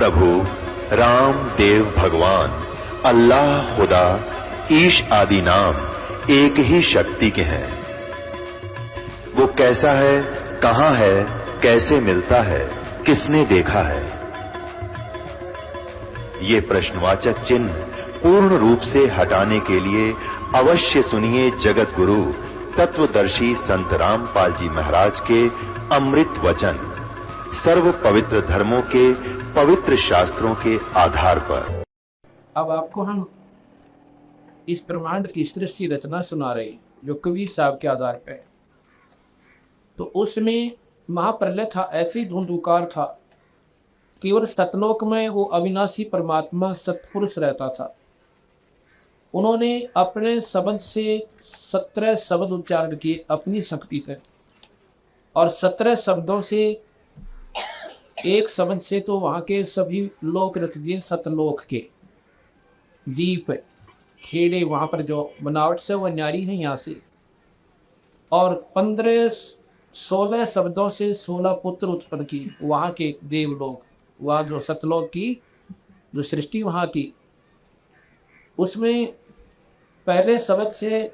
प्रभु राम देव भगवान अल्लाह खुदा ईश आदि नाम एक ही शक्ति के हैं। वो कैसा है, कहां है, कैसे मिलता है, किसने देखा है? ये प्रश्नवाचक चिन्ह पूर्ण रूप से हटाने के लिए अवश्य सुनिए जगत गुरु तत्वदर्शी संत रामपाल जी महाराज के अमृत वचन, सर्व पवित्र धर्मों के पवित्र शास्त्रों के आधार पर। अब आपको हम इस ब्रह्मांड की सृष्टि रचना सुना रहे हैं जो कबीर साहब के आधार पर है। तो उसमें महाप्रलय था, ऐसी धुंधुकार था, केवल सतलोक में वो अविनाशी परमात्मा सतपुरुष रहता था। उन्होंने अपने शब्द से 17 शब्द उच्चारण किए अपनी शक्ति से, और 17 शब्दों से एक शब्द से तो वहां के सभी लोक रच दिए। सतलोक के दीप खेड़े वहां पर जो बनावट से वो न्यारी है यहाँ से, और 16 शब्दों से 16 पुत्र उत्पन्न की वहां के देवलोक, वहां जो सतलोक की जो सृष्टि वहां की, उसमें पहले शब्द से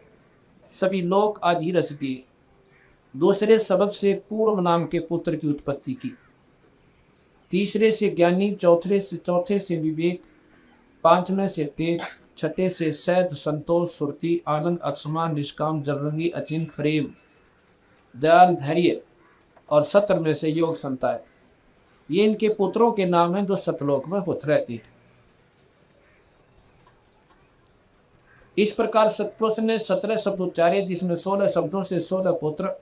सभी लोक आदि रच दिए। दूसरे शब्द से पूर्व नाम के पुत्र की उत्पत्ति की, तीसरे से ज्ञानी, चौथे से विवेक, पांचवें से तेज, छठे से सैद, संतोष, सुरति, आनंद, अक्षमा, निष्काम, जलरंगी, अचिंत, प्रेम, दयाल, धैर्य, और 17वें से योग संता है। ये इनके पुत्रों के नाम हैं जो सतलोक में होते रहते हैं। इस प्रकार सतपुरुष ने 17 शब्द उच्चारे, जिसमें 16 शब्दों से 16 पुत्र,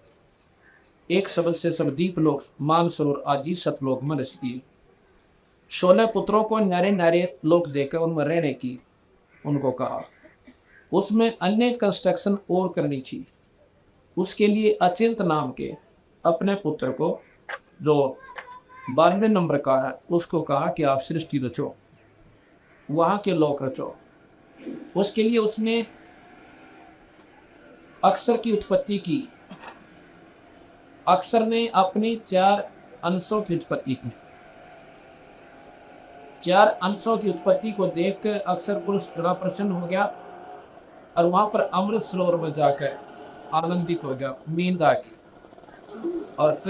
एक शब्द से सब दीप लोक, मानसरोवर आदि सतलोक में रच दिए। 16 पुत्रों को न्यारे न्यारे लोक देकर उनमें रहने की उनको कहा। उसमें अन्य कंस्ट्रक्शन और करनी थी। उसके लिए अचिंत नाम के अपने पुत्र को, जो 12वें नंबर का है, उसको कहा कि आप सृष्टि रचो, वहां के लोक रचो। उसके लिए उसने अक्षर की उत्पत्ति की। अक्षर ने अपनी 4 अंशों की उत्पत्ति की। 4 अंशों की उत्पत्ति को देखकर अक्षर पुरुष बड़ा प्रसन्न हो गया, और वहां पर अमृत सरोवर में जाकर आनंदित हो गया, नींद आ गई। और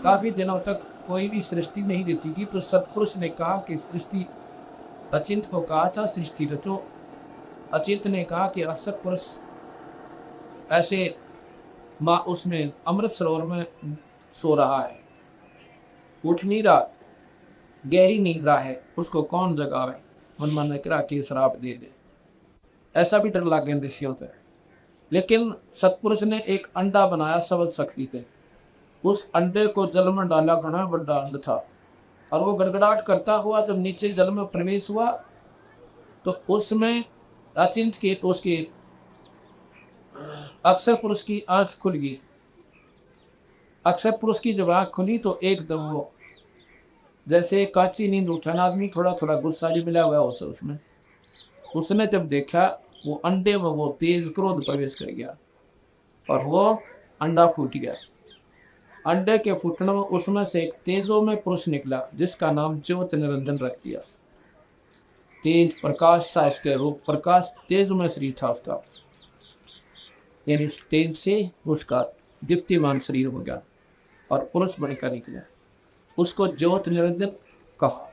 काफी दिनों तक कोई भी सृष्टि नहीं रची थी। तो सतपुरुष ने कहा कि सृष्टि, अचिंत को कहा था सृष्टि रचो। अचिंत ने कहा कि अक्षर पुरुष ऐसे माँ उसमें अमृत सरोवर में सो रहा है, उठ नहीं रहा, गहरी नींद रहा है, उसको कौन जगावे? मन ने कहा कि श्राप दे दे। ऐसा भी डर लग गया ऋषियों से। लेकिन सतपुरुष ने एक अंडा बनाया शब्द शक्ति से। उस अंडे को जल में डाला, घना बड़ा अंड था, और वो गड़गड़ाहट करता हुआ जब नीचे जल में प्रवेश हुआ तो उसमें अचिंत के उसके अक्षर पुरुष की आंख खुल गई। अक्षर पुरुष की जब आंख खुली तो एकदम वो जैसे काची नींद उठा आदमी, थोड़ा थोड़ा गुस्सा भी मिला हुआ उसमें। उसने जब देखा वो अंडे में वो तेज क्रोध प्रवेश कर गया, और वो अंडा फूट गया। अंडे के फूटने में उसमें से एक तेजो में पुरुष निकला, जिसका नाम ज्योत निरंजन रख दिया। तेज प्रकाश सा इसके रूप, प्रकाश तेज में शरीर था उसका, यानी तेज से उसका दीप्तिमान शरीर हो गया और पुरुष बनकर निकला। उसको ज्योत निरंजन कहा।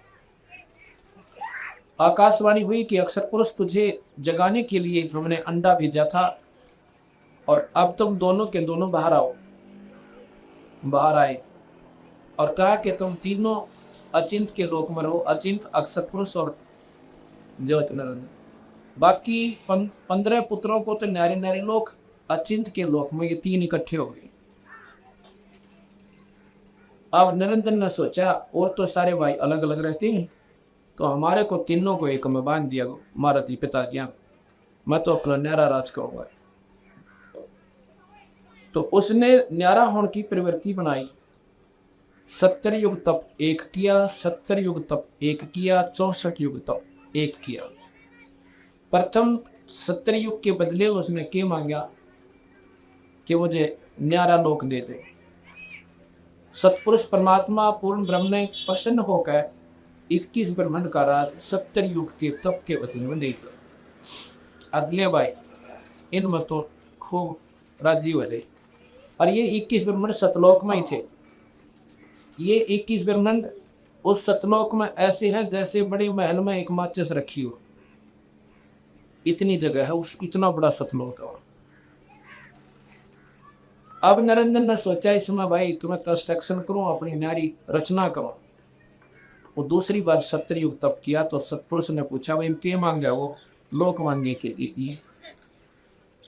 आकाशवाणी हुई कि अक्षर पुरुष तुझे जगाने के लिए हमने अंडा भेजा था, और अब तुम दोनों के दोनों बाहर आओ। बाहर आए और कहा कि तुम तीनों अचिंत के लोक में रहो, अचिंत, अक्षर पुरुष और ज्योत निरंजन। बाकी 15 पुत्रों को तो न्यारे न्यारे लोक, अचिंत के लोक में ये 3 इकट्ठे हो गए। अब निरंजन ने सोचा और तो सारे भाई अलग अलग रहते हैं, तो हमारे को तीनों को एक में बांध दिया मारती पिताजी, मैं तो अपना न्यारा राज करूंगा। तो उसने न्यारा होने की प्रवृत्ति बनाई। 70 युग तप एक किया, 70 युग तप एक किया, 64 युग तप एक किया। प्रथम 70 युग के बदले उसने क्या मांगा कि मुझे न्यारा लोक दे दे। सतपुरुष परमात्मा पूर्ण ब्रह्म ने प्रसन्न होकर 21 ब्रह्मांड का राज 70 युग के तप के वसीले में देख लो। अगले भाई इनमें तो खूब राजी हो गए। और ये 21 ब्रह्मांड सतलोक में ही थे। ये 21 ब्रह्मांड उस सतलोक में ऐसे हैं जैसे बड़े महल में एक माचिस रखी हो, इतनी जगह है, उस इतना बड़ा सतलोक है। अब निरंजन ने सोचा इसमें भाई तुम्हें कंस्ट्रक्शन करूं, अपनी नारी रचना करूं। वो दूसरी बार 70 युग तप किया तो सतपुरुष ने पूछा भाई क्या मांगा? वो लोक मांगने के लिए।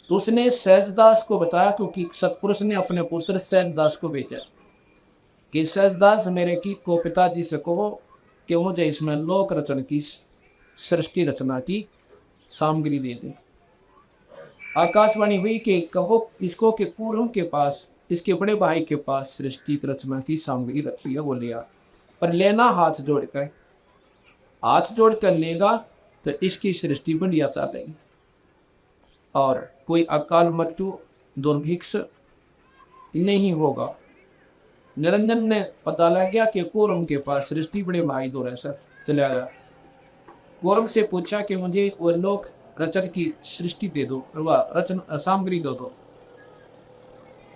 तो उसने सहजदास को बताया, क्योंकि सतपुरुष ने अपने पुत्र सहजदास को भेजा कि सहजदास मेरे की को पिताजी से कहो कि मुझे इसमें लोक रचना की सृष्टि रचना की सामग्री दे दे। आकाशवाणी हुई कि कहो इसको कि पूर्व के पास, इसके बड़े भाई के पास सृष्टि रचना की सामग्री रखी है, वो लिया। पर लेना हाथ जोड़कर, हाथ जोड़कर लेगा तो इसकी सृष्टि बढ़िया चलेगी और कोई अकाल मृत्यु दुर्भिक्ष नहीं होगा। निरंजन ने पता लग गया कि कौरव के पास सृष्टि बड़े भाई दो ऐसा चला गया। कौरव से पूछा कि मुझे वो लोक रचन की सृष्टि दे दो, रचन सामग्री दो दो।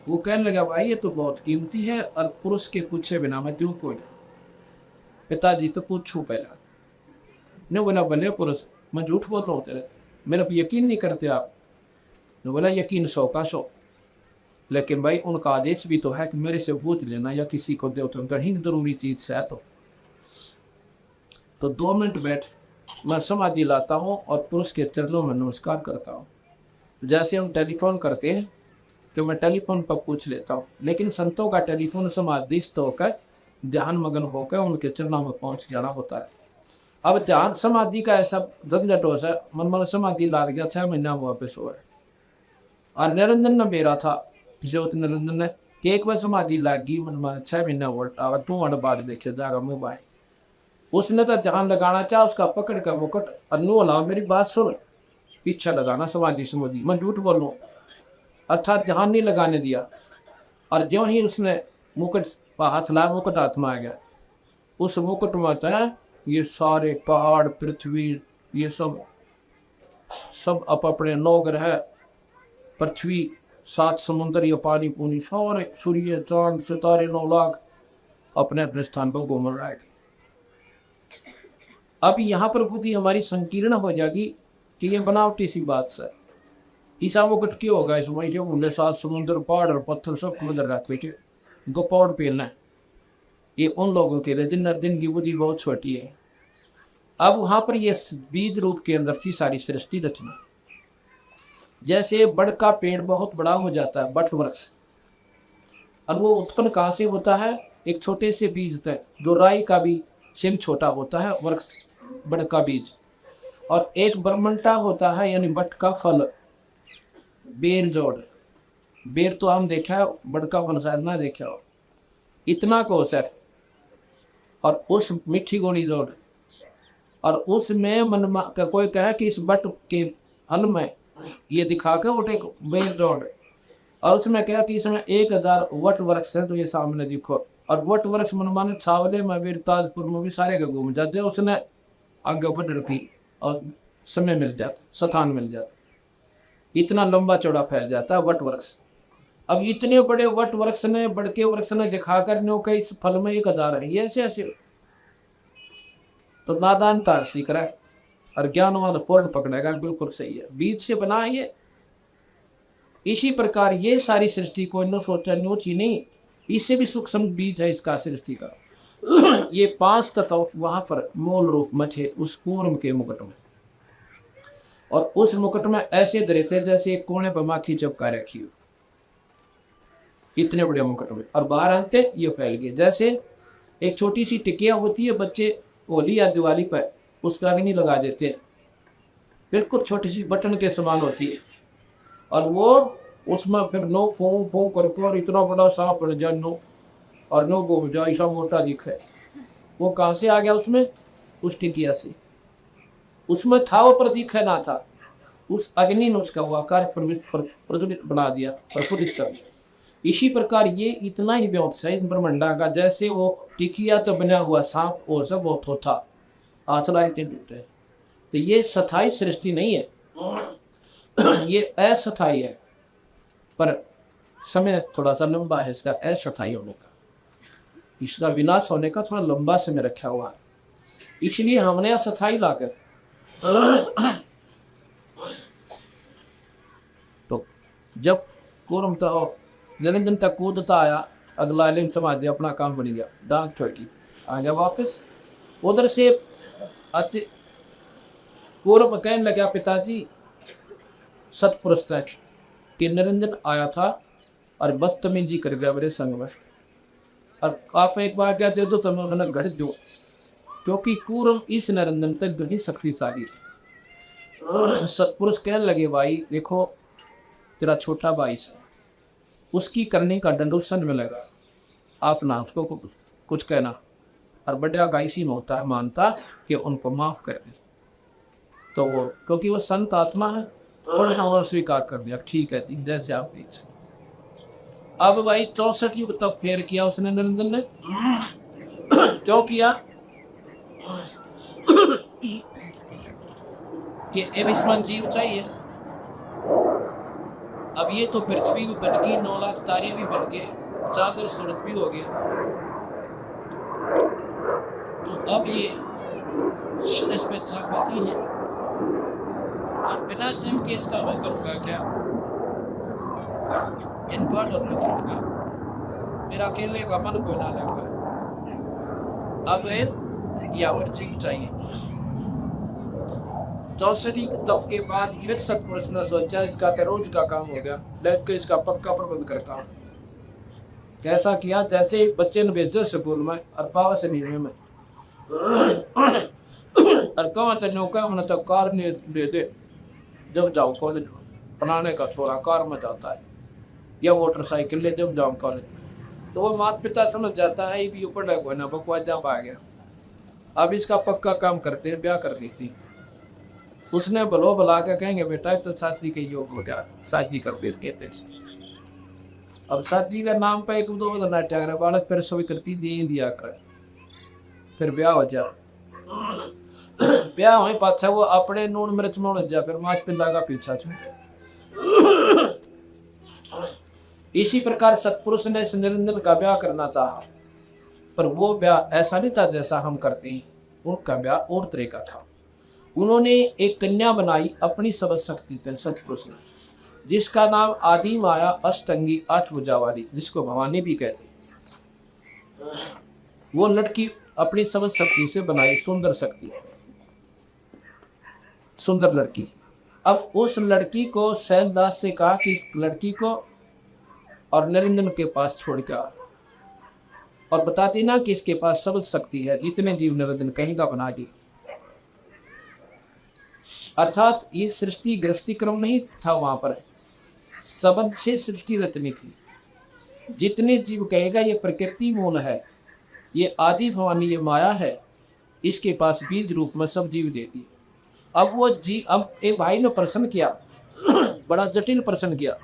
वो कहने लगा भाई ये तो बहुत कीमती है और पुरुष के पूछे बिना मैं क्यों कोई नहीं। पिताजी तो पूछू पहला ने बोला भले पुरुष मैं झूठ बोल रहा हूँ तेरे, मेरे पर यकीन नहीं करते आप? ने बोला यकीन 100 का 100, लेकिन भाई उनका आदेश भी तो है कि मेरे से पूछ लेना या किसी को दो, तो ही जरूरी चीज से है। तो 2 मिनट बैठ, मैं समाधि लाता हूँ और पुरुष के चरणों में नमस्कार करता हूँ। जैसे हम टेलीफोन करते हैं तो मैं टेलीफोन पर पूछ लेता हूँ, लेकिन संतों का टेलीफोन समाधिस्थ होकर ध्यान मगन होकर उनके चरणों में पहुंच जाना होता है। अब ध्यान समाधि का ऐसा झंझट हो है, मन समाधि ला गया 6 महीना वापस हुआ। और निरंजन ने मेरा था ज्योति निरंजन ने कि एक बार समाधि लागी मन में 6 महीना वोल्टा 2 मिनट बाद देखे जाएगा मोबाइल। उसने तो ध्यान लगाना चाह, उसका पकड़ कर मुकुट और नो ला मेरी बात सुन, पीछा लगाना समाधि समाधि, मैं झूठ बोलूं अर्थात ध्यान नहीं लगाने दिया। और ज्यों ही उसने मुकुट पर हाथ लाया, मुकुट हाथ में आ गया। उस मुकुट में तो ये सारे पहाड़ पृथ्वी ये सब अपने 9 ग्रह पृथ्वी 7 समुद्र ये पानी पूनी सारे सूर्य चांद सितारे 9 लाख अपने अपने स्थान पर घूम रहा है। अब यहाँ पर बुद्धि हमारी संकीर्ण हो जाएगी कि ये बनावटी सी बात से ईसा मुकुट क्यों होगा? इस बैठे होंगे 7 समुद्र पहाड़ और पत्थर सब उधर रख बैठे गोपौड़ पेलना, ये उन लोगों के लिए दिन की बुद्धि बहुत छोटी है। अब वहां पर ये बीज रूप के अंदर थी सारी सृष्टि रचना। जैसे बड़ का पेड़ बहुत बड़ा हो जाता है, बट वृक्ष, और वो उत्पन्न कहाँ से होता है? एक छोटे से बीज तक, जो राई का भी सिम छोटा होता है वृक्ष बड़ का बीज, और एक ब्रह्मंटा होता है यानी बट का फल बेर जोड़। बेर तो हम देखा है, बड़ का फल शायद ना देखा हो, इतना कोस है। और उस मिठी गोली जोड़, और उसमें मन का कोई कहे कि इस बट के फल में ये दिखा के उठे बेर जोड़, और उसमें कहा कि इसमें 1000 वट वृक्ष है, तो ये सामने दिखो। और वट वृक्ष मन माने छावले में भी ताजपुर में भी सारे के घूम जाते, उसने आगे बढ़ रखी और समय मिल जाता, स्थान मिल जाता, इतना लंबा चौड़ा फैल जाता है वट वृक्ष। अब इतने बड़े वट वृक्ष ने, बड़के वृक्ष ने दिखाकर नो के इस फल में 1000 है, ये ऐसे ऐसे तो नादानता सीख रहा है और ज्ञानवान पूर्ण पकड़ेगा। बिल्कुल सही है, बीज से बना है ये। इसी प्रकार ये सारी सृष्टि को नो सोचा नोची नहीं, इससे भी सूक्ष्म बीज है इसका सृष्टि का। ये 5 तत्व वहां पर मूल रूप में थे उस कूर्म के मुकुट में, और उस मुकुट में ऐसे धरे थे जैसे एक कोने पर माखी चपका रखी हो, इतने बड़े मुकुट में। और बाहर आते ये फैल गए जैसे एक छोटी सी टिकिया होती है, बच्चे होली या दिवाली पर उसका अग्नि लगा देते हैं, बिल्कुल छोटी सी बटन के समान होती है, और वो उसमें फिर नो फो करके और इतना बड़ा सांप पड़ जाए नो, और नो घूम जाए ऐसा मोटा दिखे। वो कहाँ से आ गया उसमें? उस टिकिया से। उसमें था वो प्रतीक है ना था, उस अग्नि ने उसका वो आकार प्रज्वलित बना दिया, प्रफुल्लित कर दिया। इसी प्रकार ये इतना ही व्यवसाय ब्रह्मंडा का, जैसे वो टिकिया तो बना हुआ सांप वो सब वो थोथा आचलाएं टूटे। तो ये स्थायी सृष्टि नहीं है, ये अस्थायी है, पर समय थोड़ा सा लंबा है इसका अस्थायी होने का, इसका विनाश होने का थोड़ा लंबा समय रखा हुआ है, इसलिए हमने अस्थायी लाकर तो जब पूर्व तो निरंजन तक कूदता आया, अगला लिंग समाधि अपना काम बन गया, डांग ठोकी आ गया वापस। उधर से अच्छे पूर्व कहने लगा पिताजी सतपुरुष कि निरंजन आया था और बदतमीजी कर गया मेरे संग में, और आप एक बार क्या दे दो तो मैं उन्हें घट दो, क्योंकि पूर्व इस निरंजन तक गही शक्तिशाली थी। सतपुरुष कहने लगे भाई देखो तेरा छोटा भाई से उसकी करने का दंडोसन में लगा, आप ना उसको कुछ कहना, और बड़ा गाइसी में होता है मानता कि उनको माफ कर दे, तो वो क्योंकि वो संत आत्मा है और स्वीकार कर दिया, ठीक है जैसे आप पीछे। अब भाई 64 युग तक फेर किया उसने निरंजन ने, क्यों किया कि अविस्मरण जीव चाहिए। अब ये तो पृथ्वी भी बन गई, 9 लाख तारे भी बन गए, 4 सूरज भी हो गए, तो अब ये इसमें जागृति है, और बिना जीव के इसका मैं करूँगा क्या, इनवर्ट और रखूँगा, मेरा अकेले का मन को ना लगा। अब या फिर जीव चाहिए। 64 तब के बाद फिर सतपुरुष ने सोचा इसका तो रोज का काम हो गया, बैठ के इसका पक्का प्रबंध करता हूँ। कैसा किया, जैसे बच्चे ने भेजा स्कूल में और पावा से नीचे में और कहाँ तेनों का मैंने तो कार ने दे दे, जब जाओ कॉलेज बनाने का थोड़ा कार में जाता है या मोटरसाइकिल ले जब जाओ कॉलेज, तो वो माता पिता समझ जाता है ये ऊपर कोई ना बकवास जब आ गया, अब इसका पक्का काम करते हैं, ब्याह कर देती। उसने भलो भला के कहेंगे बेटा तो शादी के योग हो गया, शादी कर दे कहते। अब शादी का नाम पे 1-2 नाट्य करे बालक फिर सभी करती दिया कर, फिर ब्याह हो जा, ब्याह हो पाछा वो अपने नून मिर्च मोड़ जा, फिर माच पिता का पीछा छू। इसी प्रकार सतपुरुष ने इस निरंजन का ब्याह करना चाहा, पर वो ब्याह ऐसा नहीं था जैसा हम करते हैं, उनका ब्याह और तरह का था। उन्होंने एक कन्या बनाई अपनी सबद शक्ति से सतपुरुष ने, जिसका नाम आदि माया अष्टंगी 8 भुजा वाली, जिसको भवानी भी कहते। वो लड़की अपनी सबद शक्ति से बनाई, सुंदर शक्ति, सुंदर लड़की। अब उस लड़की को सैनदास से कहा कि इस लड़की को और निरंजन के पास छोड़ के आ, और बता देना कि इसके पास सबद शक्ति है, जितने जीव निरंजन कहेगा बना दी। अर्थात ये सृष्टि गृहस्थी क्रम नहीं था, वहां पर सबद से सृष्टि रचनी थी। जितने जीव कहेगा ये प्रकृति मूल है, ये आदि भवानी, ये माया है, इसके पास बीज रूप में सब जीव दे दी। अब वो अब एक भाई ने प्रश्न किया, बड़ा जटिल प्रश्न किया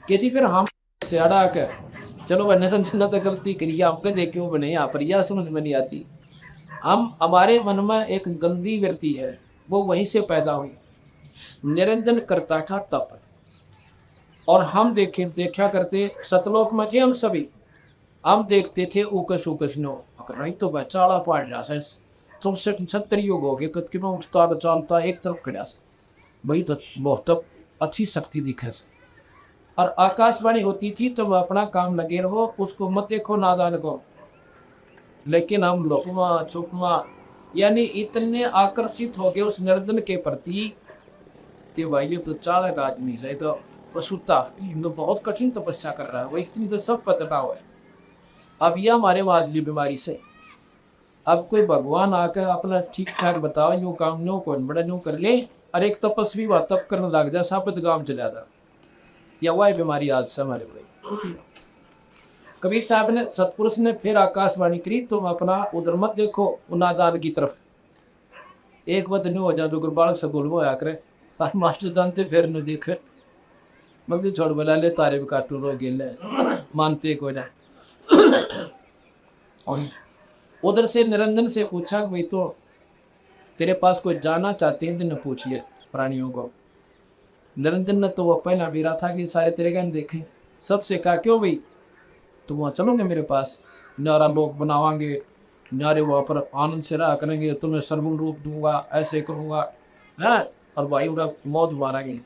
कि जी फिर हम से अड़ा कर चलो वह निरंजन तो गलती करी, हम कदे क्यों बने यहाँ पर, यह समझ में नहीं आती। हम हमारे मन में एक गंदी वृत्ति है, वो वहीं से पैदा हुई। निरंजन करता था तप, और हम देखा करते, सतलोक में थे हम सभी, हम देखते थे ऊकस ऊकस नो नहीं तो वह चाला पाड़ रहा है, 64 युग हो गए कद कितना उठता चालता एक तरफ खड़ा से भाई, तो बहुत अच्छी शक्ति दिखे से। और आकाशवाणी होती थी तो वह अपना काम लगे रहो, उसको मत देखो नादान को। लेकिन हम लोकमा चुपमा यानी इतने आकर्षित हो गए उस निरंजन के प्रति कि भाई ये तो चालक आदमी से तो पशुता बहुत कठिन तपस्या कर रहा है, वो इतनी तो सब पता हुआ है। अब यह हमारे माजली बीमारी से, अब कोई भगवान आकर अपना ठीक ठाक बताओ यूँ काम नो कौन बड़ा यूँ कर ले, और एक तपस्वी वह तप करने लग जाए, सापत गांव चला था, या वह बीमारी आज से हमारे भाई। कबीर साहब ने सतपुरुष ने फिर आकाशवाणी करी, तुम अपना उधर मत देखो उनादान की तरफ, एक बात नहीं हो जा जो गुरबाल सगुल में आया करे, और मास्टर जानते फिर न देखे मगदी छोड़ बोला ले तारे भी काटू रो गिल मानते को जाए। उधर से निरंजन से पूछा भाई तो तेरे पास कोई जाना चाहते हैं? ने पूछ लिया प्राणियों को। निरंजन ने तो वो पहला भी रहा था कि सारे तेरे गहन देखे। सबसे कहा क्यों भाई, तो वहाँ चलोगे मेरे पास, न्यारा लोग बनावांगे, न्यारे वहाँ पर आनंद से रहा करेंगे, तुम्हें सर्वगुण रूप दूंगा, ऐसे करूँगा है, और भाई उड़ा मौज मारेंगे।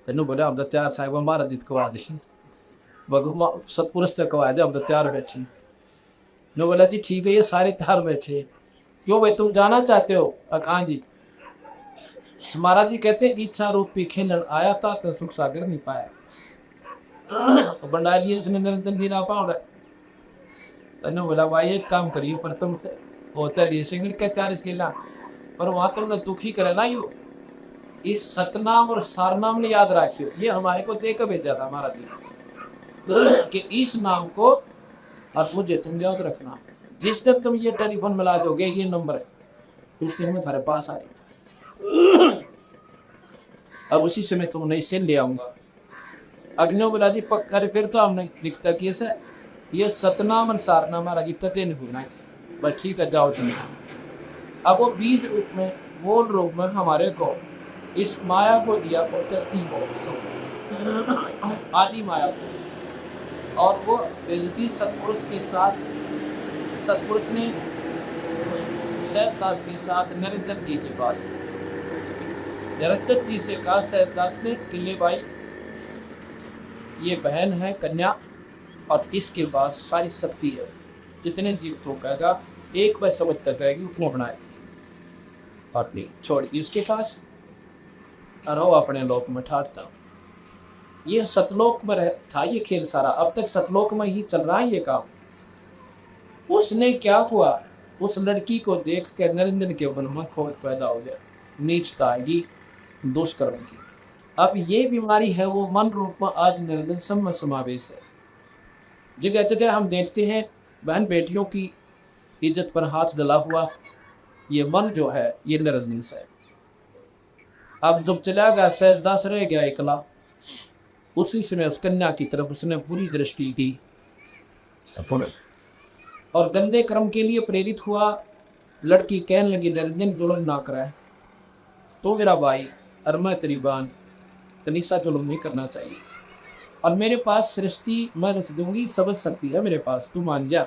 तेनों बोले अब तैयार साहब हमारा जीत कवा दे, सतपुरुष से कवा दे, अब तैयार बैठे। ने बोला जी ठीक है, ये सारे तैयार बैठे। क्यों भाई तुम जाना चाहते हो? हाँ जी। महाराज जी कहते हैं इच्छा रूपी खेलन आया था तो सुख सागर नहीं पाया। बंडाली इसने निरंजन भी ना पाओ। तने बोला भाई एक काम करिए, पर तुम होता है सिंगर के तैयार इसके ला, पर वहां तुमने दुखी करे ना यू, इस सतनाम और सारनाम ने याद रखियो। ये हमारे को देकर भेजा था महाराज जी कि इस नाम को और मुझे तुम याद रखना, जिस दिन तुम ये टेलीफोन मिला दोगे, ये नंबर है, उस दिन मैं तुम्हारे पास आएगा, अब उसी समय तुम इसे ले आऊंगा। अग्नि बोला जी पक्का। फिर तो हमने लिखता कि ये सतनाम और सारनाम महाराज जी कते नहीं भूलना, बस ठीक है जाओ तुम। अब वो बीज रूप में, मूल रूप में हमारे को इस माया को दिया, आदि माया को, और वो बेजती सतपुरुष के साथ, सतपुरुष ने सैयदास के साथ निरंजन जी के पास, निरंजन जी से कहा सैयदास ने कि भाई ये बहन है कन्या, और इसके पास सारी शक्ति है, जितने जीव तो कहेगा एक बार समझ तक कहेगी उतना बनाएगी, और नहीं छोड़गी उसके पास, और वो अपने लोक में ठाटता। ये सतलोक में था ये खेल सारा, अब तक सतलोक में ही चल रहा है ये काम। उसने क्या हुआ, उस लड़की को देख कर निरंजन के मन में खोट पैदा हो गया, नीचता आएगी दुष्कर्म की। अब ये बीमारी है वो मन रूप में आज निरंजन सब में समावेश है। जगह जगह हम देखते हैं बहन बेटियों की इज्जत पर हाथ डला हुआ, ये मन जो है ये निरंजन से है। अब जब चला गया सैयदास रह गया एकला, उसी समय उस कन्या की तरफ उसने पूरी दृष्टि की और गंदे कर्म के लिए प्रेरित हुआ। लड़की कहने लगी निरंजन जुल्म ना कराए, तो मेरा भाई और मैं तेरी बहन तनिषा जुल्म नहीं करना चाहिए, और मेरे पास सृष्टि मैं रच दूंगी, समझ सकती है मेरे पास, तू मान जा।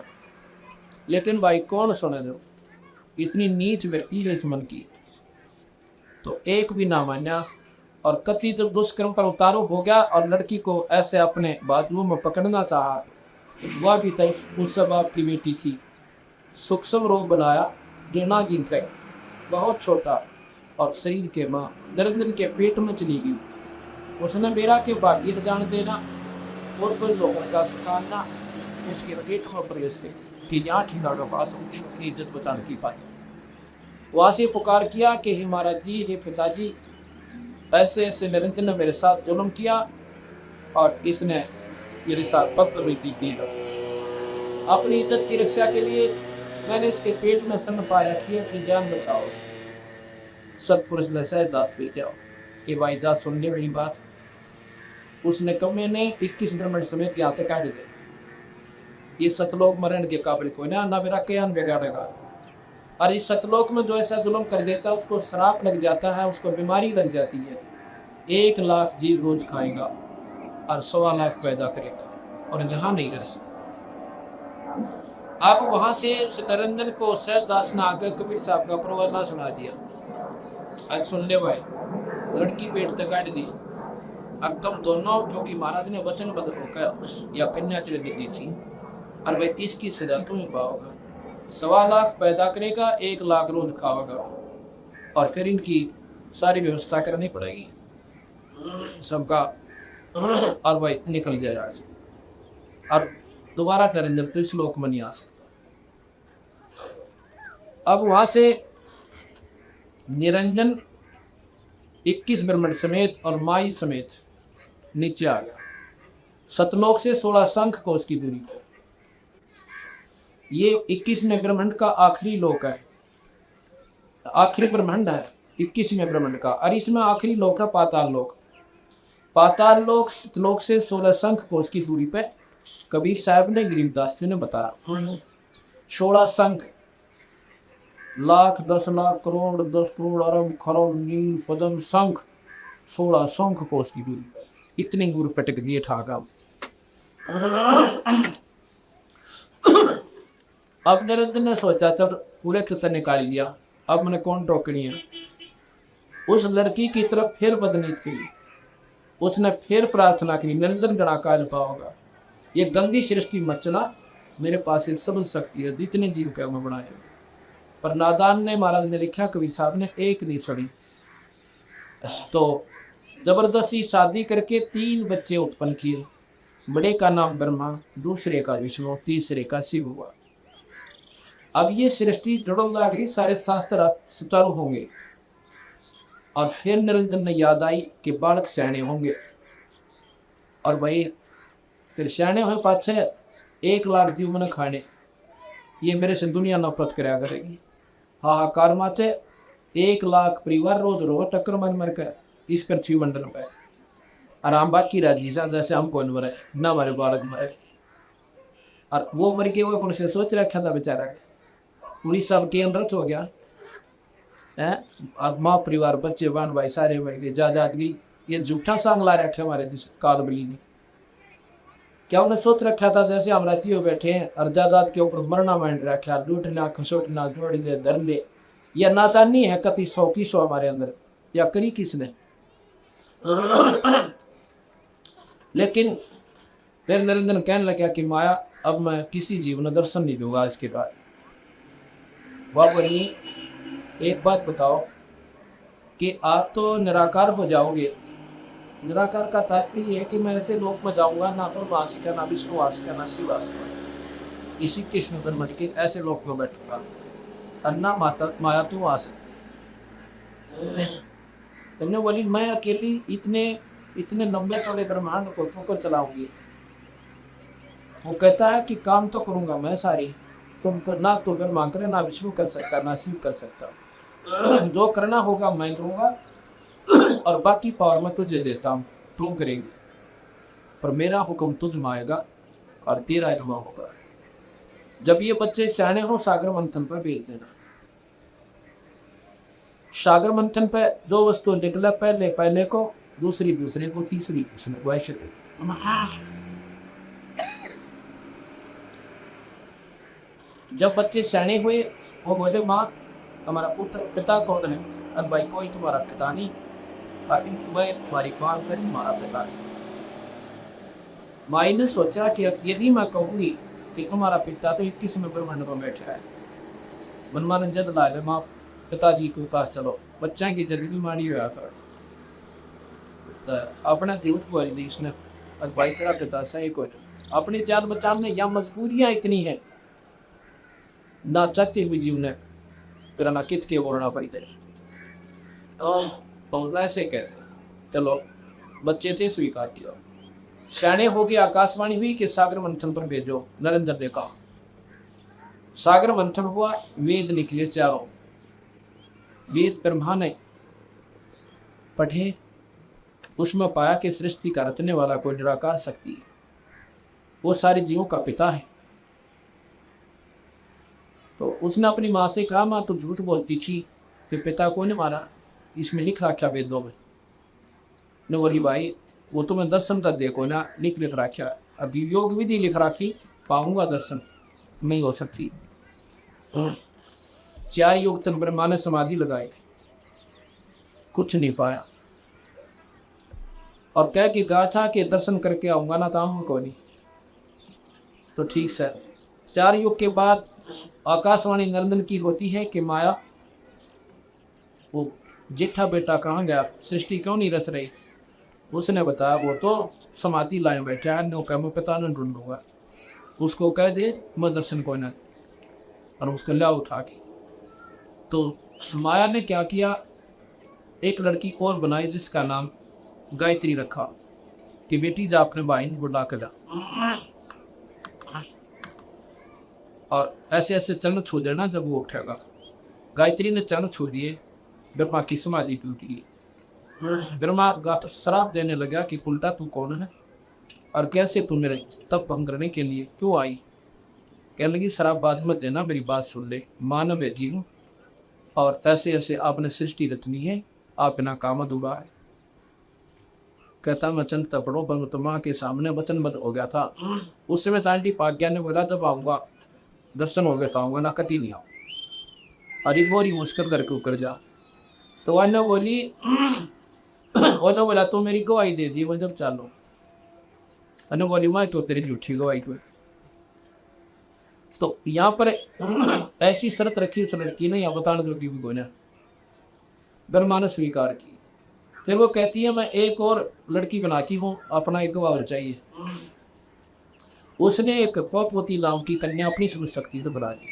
लेकिन भाई कौन सुने दो, इतनी नीच व्यक्ति है इस मन की, तो एक भी ना मान्या। और कति जब दुष्कर्म पर उतारू हो गया और लड़की को ऐसे अपने बाजुओं में पकड़ना चाहा, वह भी था उस बाप की बेटी थी, सूक्ष्म रोग बनाया, गिना गिन गए, बहुत छोटा, और शरीर के माँ निरंजन के पेट में चली गई। उसने मेरा के भाग्य जान देना और कोई लोगों का सुखाना, उसके पेट में प्रवेश कि यहाँ ठिकाना पास अपनी इज्जत बचाने की बात। वहाँ से पुकार किया कि हे महाराज जी, हे पिताजी, ऐसे ऐसे निरंजन ने मेरे साथ जुल्म किया और इसने मेरे साथ पत्रवृत्ति की। अपनी इज्जत की रक्षा के लिए मैंने इसके पेट में स्तनपान किया कि जान बचाओ। सतपुरुष ने सैयदास भेजा कि भाई जा सुन ले मेरी बात। उसने कहा मैंने 21 ब्रह्मण समेत यहाँ तक काट दे, ये सतलोक मरण के काबिल कोई ना मेरा ज्ञान बिगाड़ेगा। और इस सतलोक में जो ऐसा जुल्म कर देता है उसको श्राप लग जाता है, उसको बीमारी लग जाती है। 1 लाख जीव रोज खाएगा और 1.25 लाख पैदा करेगा और यहाँ नहीं रह सकता। आप वहां से निरंजन को सैयदास ने आकर कबीर साहब का प्रवचन सुना दिया। आज सुन ले भाई, लड़की पेट तक काट दी। अब तुम दोनों, क्योंकि महाराज ने वचनबद्ध होकर या कन्या चले दी थी, और भाई इसकी सजा तुम ही पाओगे। 1.25 लाख पैदा करेगा, 1 लाख रोज खाओगा, और फिर इनकी सारी व्यवस्था करनी पड़ेगी सबका, और भाई निकल जाए आज, और दोबारा निरंजन तो इस लोक में नहीं आ सकता। अब वहां से निरंजन 21 ब्रह्मण समेत और माई समेत नीचे आ गया। सतलोक से 16 शंख को उसकी दूरी पर। ये 21वें ब्रह्मांड का आखिरी लोक है, आखिरी ब्रह्मांड है 21वें ब्रह्मांड का, और इसमें आखिरी लोक है पाताल लोक। पाताल लोक सतलोक से 16 शंख को उसकी दूरी पे कबीर साहब ने गरीबदास जी ने बताया। 16 संख, लाख, 10 लाख, करोड़, 10 करोड़, अरब, खरब, नील, पदम, संख, 16 संख कोस की दूरी पर इतनी दूर पटक दिए ठाका। अब निरंजन ने सोचा चल पूरे चित्र निकाल लिया, अब मैंने कौन रोकनी है। उस लड़की की तरफ फिर बदनीत की, उसने फिर प्रार्थना की, निरंजन गणा काल पाओगा, ये गंदी सृष्टि मचना मेरे पास एक समझ सकती है, जितने जीव के मैं बनाए। पर नादान ने, महाराज ने लिखा, कवि साहब ने, एक नहीं सड़ी, तो जबरदस्ती शादी करके 3 बच्चे उत्पन्न किए। बड़े का नाम ब्रह्मा, दूसरे का विष्णु, तीसरे का शिव हुआ। अब ये सृष्टि जुड़न लग गई, सारे शास्त्र सुचारू होंगे। और फिर निरंजन ने याद आई कि बालक सैने होंगे, और भाई फिर सैने हुए पाछे 1 लाख जीव मैंने खाने, ये मेरे से दुनिया नफरत कराया करेगी। हाहाकार माचे 1 लाख परिवार रोज रोज टक्कर मर मर कर इस पृथ्वी मंडल पे आराम बाकी राजी सा, जैसे हम कौन मरे ना हमारे बालक मरे। और वो मर के वो कौन से सोच रखा था बेचारा, पूरी सब के अंदर हो गया है। अब माँ परिवार बच्चे बहन भाई सारे मर गए, जायदाद गई। ये झूठा सांग ला रखा हमारे कालबली ने। क्या उन्हें सोच रखा था जैसे हम रातियों बैठे हैं और जायदाद के ऊपर मरना मांड रखा, लूटना खसोटना जोड़ ले धर ले। यह नादानी है कति 100 की 100 हमारे अंदर, या करी किसने। लेकिन फिर निरंजन कहने लगा कि माया अब मैं किसी जीव ने दर्शन नहीं दूंगा इसके बाद। वह बोली एक बात बताओ कि आप तो निराकार हो जाओगे। निराकार का तात्पर्य है कि मैं ऐसे लोक में जाऊंगा ना ब्रह्मासी का, ना विष्णुवासी का, ना शिवासी का, इसी कृष्ण ब्रह्म के ऐसे लोक में बैठूंगा। अन्ना माता माया तू आ सकती। तुमने बोली मैं अकेली इतने लंबे चौड़े ब्रह्मांड को क्यों चलाऊंगी। वो कहता है कि काम तो करूंगा मैं सारी, तुम तो ना तो ब्रह्मा करे, ना विष्णु कर सकता, ना शिव कर सकता। जो करना होगा मैं करूंगा और बाकी पावर मैं तुझे देता हूँ, तुम करेंगे, पर मेरा हुक्म तुझ में आएगा और तेरा इल्मा होगा। जब ये बच्चे सियाने हो सागर मंथन पर भेज देना। सागर मंथन पर जो वस्तु निकला पहले पहले को, दूसरी दूसरे को, तीसरी तीसरे को, ऐसे। जब बच्चे सियाने हुए वो बोले माँ हमारा पुत्र पिता कौन है। अब भाई कोई तुम्हारा पिता नहीं, मैं तुम्हारी काम करी हमारा पिता नहीं। माई ने सोचा कि यदि मैं कहूँगी कि तुम्हारा पिता तो 21 में ब्रह्मांड में बैठा है, मनमानन जद ला ले माँ पिताजी के पास चलो, बच्चा की जल्दी मानी हुआ कर अपना झूठ बोल दी इसने। और भाई तेरा पिता सही कोई अपनी जान बचाने या मजबूरियां इतनी है ना चाहते हुए जीव ने फिर ना कित के बोलना पड़ी थे। तो ऐसे कहते चलो बच्चे थे स्वीकार किया। सियाने हो गए, आकाशवाणी हुई कि सागर मंथन पर भेजो। नरेंद्र ने कहा सागर मंथन हुआ, वेद निकले चारों। वेद ब्रह्मा ने पढ़े, उसमें पाया कि सृष्टि का रचने वाला कोई निराकार शक्ति है, वो सारे जीवों का पिता है। तो उसने अपनी माँ से कहा माँ तो झूठ बोलती थी कि पिता को नहीं मारा, इसमें लिख रखा वेदों में। ने बोली भाई वो तुम्हें दर्शन तक देखो ना, लिख रखा, अभी योग विधि लिख रखी, पाऊंगा दर्शन नहीं हो सकती। 4 योग तक ब्रह्मा ने समाधि लगाई, कुछ नहीं पाया, और कह के कहा था कि दर्शन करके आऊंगा ना, तो को नहीं। तो ठीक सर, 4 युग के बाद आकाशवाणी नरेंद्र की होती है कि माया वो जेठा बेटा कहाँ गया, सृष्टि क्यों नहीं रच रही। उसने बताया वो तो समाधि लाए बैठा है, नौका मैं पता नहीं ढूंढूंगा, उसको कह दे मैं दर्शन को ना, और उसको ला उठा के। तो माया ने क्या किया, एक लड़की और बनाई जिसका नाम गायत्री रखा कि बेटी जा अपने भाई ने बुला कर जा, और ऐसे ऐसे चरण छू देना जब वो उठेगा। गायत्री ने चरण छू दिए, ब्रह्मा की समाधि टूट गई। ब्रह्मा श्राप देने लगा कि उल्टा तू कौन है और कैसे तू मेरे तप भंग करने के लिए क्यों आई। कहने लगी शराबबाज मत देना, मेरी बात सुन ले, मानव है जीव और ऐसे ऐसे आपने सृष्टि रचनी है, आप बिना काम अधूरा है। कहता मैं चंद तपड़ों पर तो माँ के सामने वचनबद्ध हो गया था। उस समय तांटी पाग्या ने बोला जब आऊँगा दर्शन हो गया तो आऊँगा, ना कति नहीं आऊँ। अरे बोरी मुस्कर करके उतर जा। तो वह ने बोली उन्होंने बोला तो मेरी गवाही दे दी, वो जब चालो। अनु बोली मैं तो तेरी झूठी गवाही को। तो यहाँ पर ऐसी शर्त रखी उस लड़की ने, यहाँ बताने जोगी भी कोई, ब्रह्मा ने स्वीकार की। फिर वो कहती है मैं एक और लड़की बनाती हूँ, अपना एक गवाह चाहिए। उसने एक पौपवती नाम की कन्या अपनी समझ शक्ति से बना दी।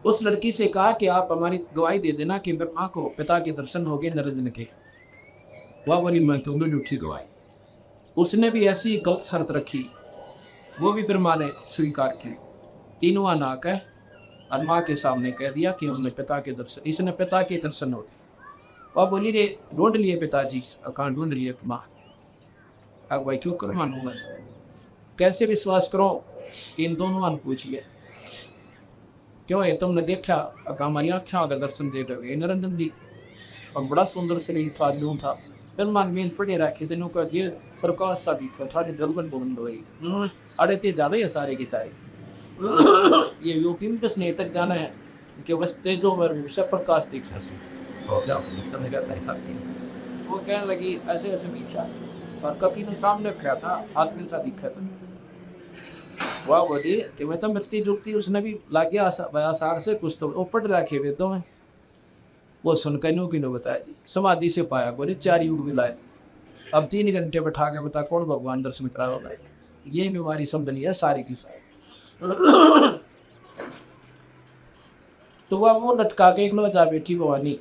उस लड़की से कहा कि आप हमारी गवाही दे देना कि ब्रह्मा को पिता के दर्शन हो गए नरजन के। वह बोली मैं तो झूठी गवाही। उसने भी ऐसी गलत शर्त रखी, वो भी ब्रह्मा ने स्वीकार की। तीनवा नाक है और माँ के सामने कह दिया कि हमने पिता के दर्शन, इसने पिता के दर्शन हो गए। वह बोली रे ढूंढ लिए पिताजी, अकान ढूंढ लिए माँ। अब भाई क्यों कर मानूंगा, कैसे विश्वास करो, इन दोनों ने पूछिए क्यों है तुमने देखा, हमारी आँखें अगर दर्शन दे गए निरंजन जी, और बड़ा सुंदर शरीर था, लूँ था। फिर मान में पड़े रखे तेनों का ये प्रकाश सा भी था, सारे दलबन बोल रही अरे ते ज्यादा ही सारे की सारे ये यूपी में स्नेह तक जाना है कि बस तेजो में विषय प्रकाश दीक्षा से वो कहने लगी ऐसे ऐसे दीक्षा, और कभी ने सामने खड़ा था, आदमी सा दिखा था। वाह बोली कि मैं तो मृत्यु जुगती, उसने भी लागे आसार से कुछ तो ऊपर रखे हुए तो मैं वो सुनकर नू की नो बताया समाधि से पाया, बोले 4 युग मिलाए, अब 3 घंटे बैठा के बता कौन भगवान दर्शन करा होगा। ये बीमारी समझ लिया सारी की सारी। तो वह वो लटका के एक जा बैठी भवानी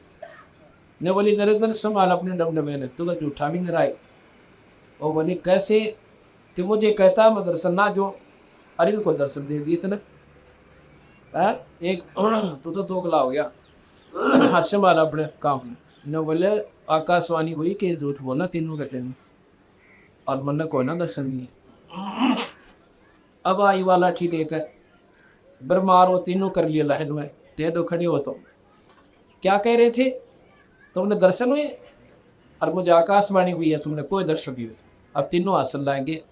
ने बोली नरेंद्र संभाल अपने डबने में, तुझे झूठा भी नराई। वो बोली कैसे कि मुझे कहता मैं दर्शन ना जो अरिल को दर्शन दे दिए थे ना, एक तू तो दोगला हो गया हाथ से मारा अपने काम न। बोले आकाशवाणी हुई कि झूठ बोलना तीनों कहते नहीं, और मन को ना दर्शन नहीं। अब आई वाला ठीक है ब्रह्मार वो तीनों कर लिए लाइन में, ते दो खड़े हो तो क्या कह रहे थे, तुमने दर्शन हुए और मुझे आकाशवाणी हुई है तुमने कोई दर्शन नहीं हुए। अब तीनों आसन लाएंगे,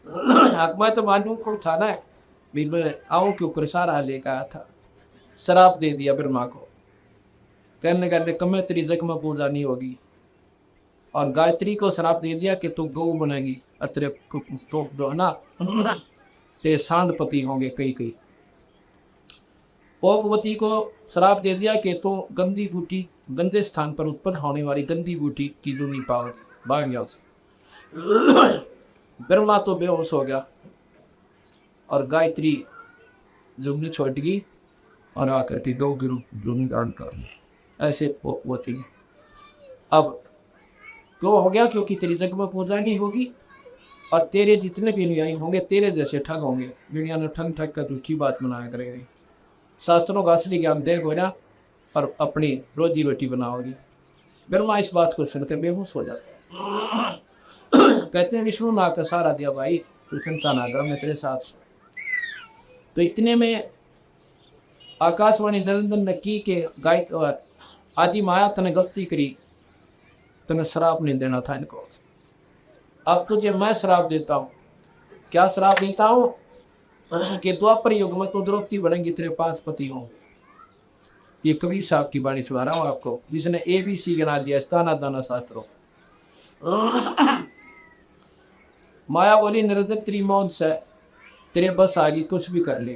मैं तो मानू को उठाना है भी आओ क्यों कर सारा लेकर आया था। शराब दे दिया ब्रह्मा को, कहने कहने कमे तेरी जग में पूजा नहीं होगी, और गायत्री को शराब दे दिया कि तू गौ बनेगी, अतरे तो जो है ना तेरे सांडपति होंगे कई कई। पौपवती को शराब दे दिया कि तू गंदी बूटी, गंदे स्थान पर उत्पन्न होने वाली गंदी बूटी की दूनी पाओ भाग गया उसे। ब्रह्मा तो बेहोश हो गया और गायत्री जुमनी छोड़ गई और आकर के गौ के रूप जुमनी धारण कर ऐसे पौपवती। अब क्यों हो गया, क्योंकि तेरी जग में पूजा नहीं होगी और तेरे जितने भी अनुयायी होंगे तेरे जैसे ठग होंगे, दुनिया ने ठग ठग कर झूठी बात बनाया करेंगे। शास्त्रों का असली ज्ञान दे गोना और अपनी रोजी रोटी बनाओगी। ब्रह्मा इस बात को सुनकर बेहोश हो जाते कहते हैं विष्णु ना का सारा दिया भाई, तू चिंता ना कर मैं तेरे साथ। तो इतने में आकाशवाणी निरंजन ने की के गाय और आदि माया तने गलती करी, तने शराब नहीं देना था इनको, अब तुझे मैं शराब देता हूँ। क्या शराब देता हूँ कि द्वापर युग में तो द्रौपदी बनेंगी, तेरे 5 पति हों। ये कबीर साहब की बाणी सुना रहा हूँ आपको, जिसने ABC गिना दिया दाना दाना शास्त्रों। माया बोली निरंजन तेरी मौन से तेरे बस आगे कुछ भी कर ले,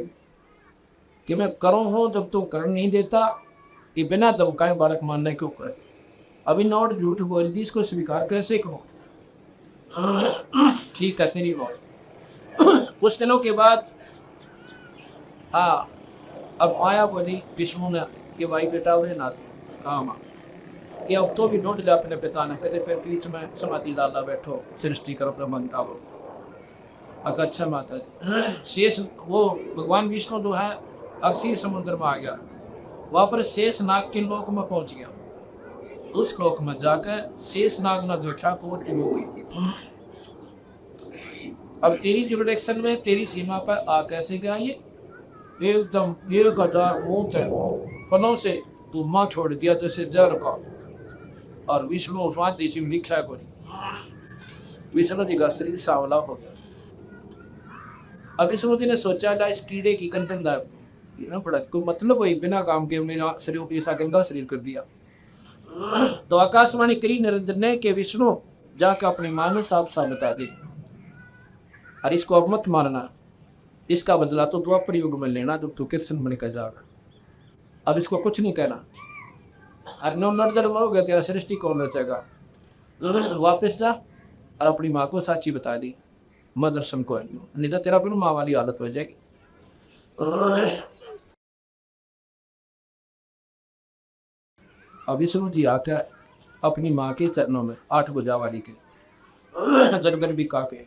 कि मैं करूँ हूँ जब तू कर नहीं देता, ये बिना दबकाए बालक मानने क्यों करे। अभी नोट झूठ बोल दी, इसको स्वीकार कैसे करो। ठीक है तेरी बात। कुछ दिनों के बाद अब माया बोली विष्णु ने कि भाई बेटा उन्हें ना काम कि अब तो भी नोट लिया अपने पिता ने, कहते फिर बीच में समाधि लाला बैठो सृष्टि करो ब्रह्मांड का। अगर अच्छा माता जी शेष वो भगवान विष्णु जो है अक्षी समुद्र में आ गया, वहां पर शेष नाग के लोक में पहुंच गया। उस लोक में जाकर शेष नाग ने देखा कोट की अब तेरी जुरिडिक्शन में, तेरी सीमा पर आ कैसे गया ये? एकदम 1000 मुंह है पनों से तू माँ छोड़ दिया जैसे जर का। और विष्णु उसवान देशी में लिखा है कोई, विष्णु जी का शरीर सांवला हो गया। अब विष्णु जी ने सोचा था इस कीड़े की कंटन ना पड़ा, कोई मतलब वही बिना काम के मेरा शरीर को ऐसा गंदा शरीर कर दिया। तो आकाशवाणी करी नरेंद्र ने कि विष्णु जाकर अपने मानस साहब साहब बता दे, और इसको अब मत मारना, इसका बदला तो द्वापर युग में लेना जब तू कृष्ण बन कर जाएगा। अब इसको कुछ नहीं कहना, और नर्जर मरोगे तेरा सृष्टि कौन रचेगा। वापस जा और अपनी माँ को साची बता दी, मैं दर्शन को नहीं तो तेरा फिर माँ वाली हालत हो जाएगी। अब विष्णु जी आकर अपनी माँ के चरणों में 8 भुजा वाली के जरगर भी का के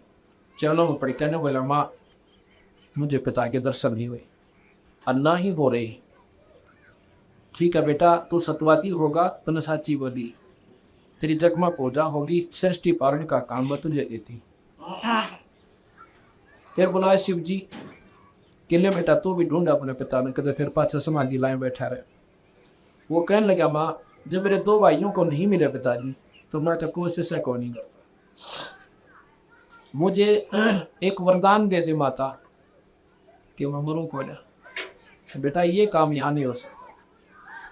चरणों में पड़ी, कहने बोला माँ मुझे पिता के दर्शन नहीं हुए, अन्ना ही हो रही। ठीक है बेटा, तू सतवाती होगा तो न साची बोली, तेरी जगमा पूजा होगी, सृष्टि पारण का काम मैं तुझे देती। फिर बुलाए शिव जी, किले बेटा तू भी ढूंढ अपने पिता ने, कदे फिर पाछा समाधि लाए बैठा रहे। वो कहने लगा माँ जब मेरे 2 भाइयों को नहीं मिले पिताजी तो मैं तो कोशिश को नहीं करता, मुझे एक वरदान दे दे माता कि मैं मरूं को ना। बेटा ये काम यहाँ नहीं हो सकता,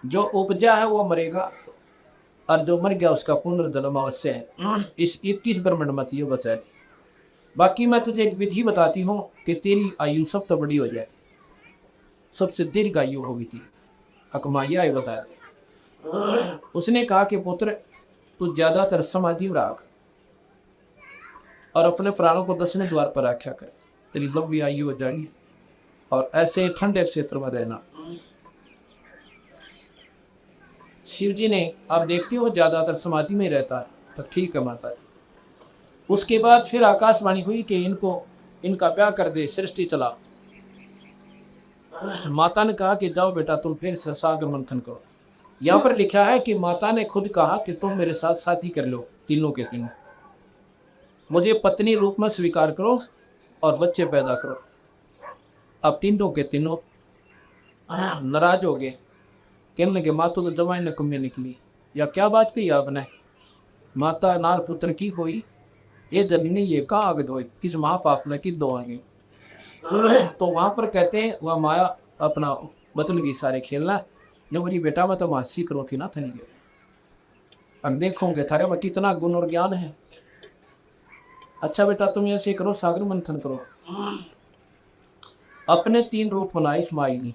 जो उपजा है वो मरेगा और जो मर गया उसका पुनर्जन्म अवश्य है। इस 21 ब्रह्मंड मत ये बचा है। बाकी मैं तुझे एक विधि बताती हूँ कि तेरी आयु सब तो बड़ी हो जाए, सबसे दीर्घ आयु होगी थी। अकमाइया ही बताया। उसने कहा कि पुत्र तू ज्यादातर समाधि में रख और अपने प्राणों को 10वें द्वार पर रखा कर, तेरी लंबी आयु हो जाएगी। और ऐसे ठंडे क्षेत्र में रहना। शिव जी ने, आप देखते हो ज्यादातर समाधि में रहता है, तो ठीक है माता जी। उसके बाद फिर आकाशवाणी हुई कि इनका ब्याह कर दे, सृष्टि चला। माता ने कहा कि जाओ बेटा तुम फिर से सागर मंथन करो। यहाँ पर लिखा है कि माता ने खुद कहा कि तुम मेरे साथ शादी कर लो, तीनों के तीनों, मुझे पत्नी रूप में स्वीकार करो और बच्चे पैदा करो। अब तीनों के तीनों नाराज हो गए, कहने लगे माँ तो जवाई ने कमियां निकली, या क्या बात कही आपने, माता नार पुत्र की होई, ये जननी ये कहाँ आगे धोई, किस महापाप ने कि दो आगे। तो वहां पर कहते हैं वह माया अपना बदल गई सारे खेलना, जो बोली बेटा मैं तो मासी करो थी ना था नहीं। अब देखोगे थारे में कितना गुण और ज्ञान है। अच्छा बेटा तुम ऐसे करो, सागर मंथन करो। अपने 3 रूप बनाए इस माई ने,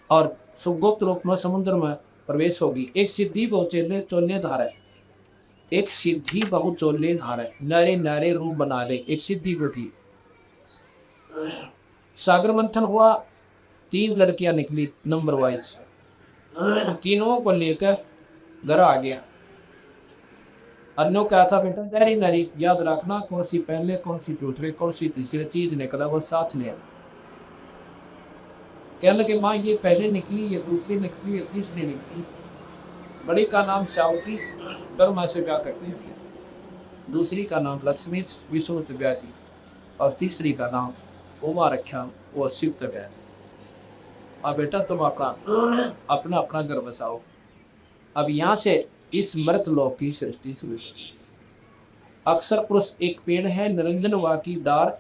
और सुगुप्त रूप में समुद्र में प्रवेश होगी। एक सिद्धि बहुचोले चोले धार है, एक सिद्धि बहुचोले धार है, नारे नारे रूप बना ले, एक सिद्धि बेटी। सागर मंथन हुआ, 3 लड़कियां निकली नंबर वाइज, तीनों को लेकर घर आ गया। अन्यों क्या था बेटा, नारी नारी याद रखना, कौन सी पहले कौन सी दूसरे कौन सी तीसरी चीज निकला वो साथ ले। कहने लगे माँ ये पहले निकली, ये दूसरी निकली, ये तीसरी निकली। बड़ी का नाम सावती, ब्रह्मा से ब्याह करते हैं। दूसरी का नाम लक्ष्मी विष्णु से ब्याह की, और तीसरी का नाम उमा रखा, वो शिव से ब्याह। अब बेटा तुम अपना अपना घर बसाओ। अब यहाँ से इस मृत लोक की सृष्टि शुरू। अक्षर पुरुष एक पेड़ है, निरंजन वा की डार,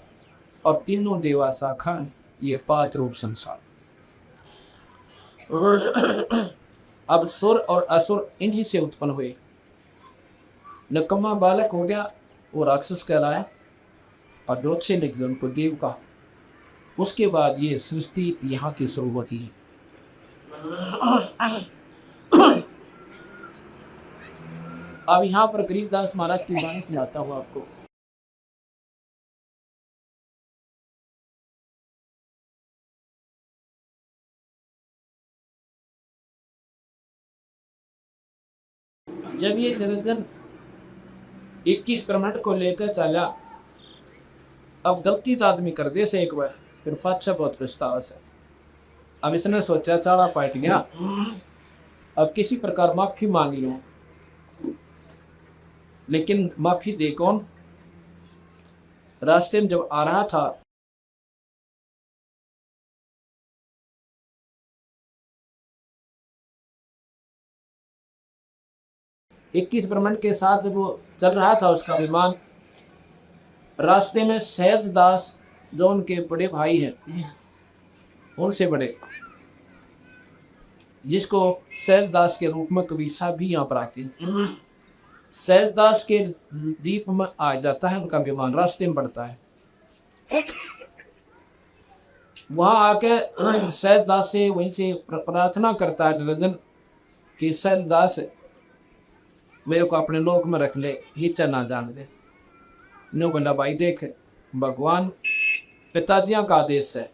और तीनों देवा शाखा, ये 5 रूप संसार। अब सुर और असुर इन्हीं से उत्पन्न हुए। नकम्मा बालक हो गया वो राक्षस कहलाया, और जो से निकले उनको देव कहा। उसके बाद ये सृष्टि यहाँ की शुरू होती है। अब यहाँ पर गरीबदास महाराज की वाणी सुनाता हूँ आपको। जब ये निरंजन 21 ब्रह्मांड को लेकर चला, अब गलती तो आदमी कर दे से एक बार, फिर फाचा बहुत पछतावा से। अब इसने सोचा चाड़ा पाट गया, अब किसी प्रकार माफी मांग लूं, लेकिन माफी दे कौन, रास्ते में जब आ रहा था इक्कीस ब्रह्मंड के साथ जब वो चल रहा था उसका विमान, रास्ते में सैयद दास जो उनके बड़े भाई हैं, उनसे बड़े, जिसको सैयद दास के रूप में कभी साहब भी यहाँ पर आते हैं, सैयद दास के द्वीप में आ जाता है उनका विमान, रास्ते में पड़ता है। वहां आके सैयद दास से वहीं से प्रार्थना करता है निरंजन कि सैयद दास मेरे को अपने लोक में रख ले, नीचे ना जाने दे। नो बोला भाई देख, भगवान पिताजियां का आदेश है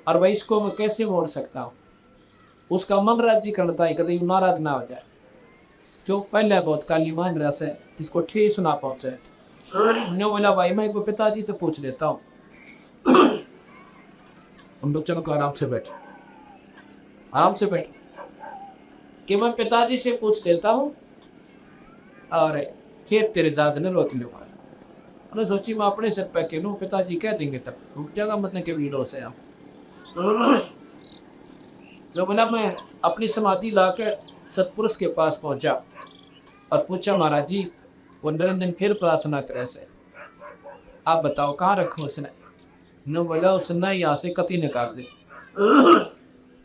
और भाई इसको मैं कैसे मोड़ सकता हूँ। उसका मन राज्य करता है, कभी नाराज ना हो जाए, जो पहले बहुत काली मान रहा से इसको ठेस ना पहुंचे। नो बोला भाई मैं को पिताजी तो पूछ लेता हूँ। हम लोग चलो आराम से बैठ, आराम से बैठ, कि मैं पिताजी से पूछ लेता हूँ और फिर तेरे दाद ने रोक लूंगा। अरे सोची मैं अपने सिर पे के लूँ, पिताजी कह देंगे तब रुक जाएगा, मतलब के वीडो से आप जो बोला। मैं अपनी समाधि लाकर सतपुरुष के पास पहुंचा और पूछा महाराज जी वो निरंजन फिर प्रार्थना करे से, आप बताओ कहाँ रखो उसने। न बोला उसने यहाँ से कति निकाल दे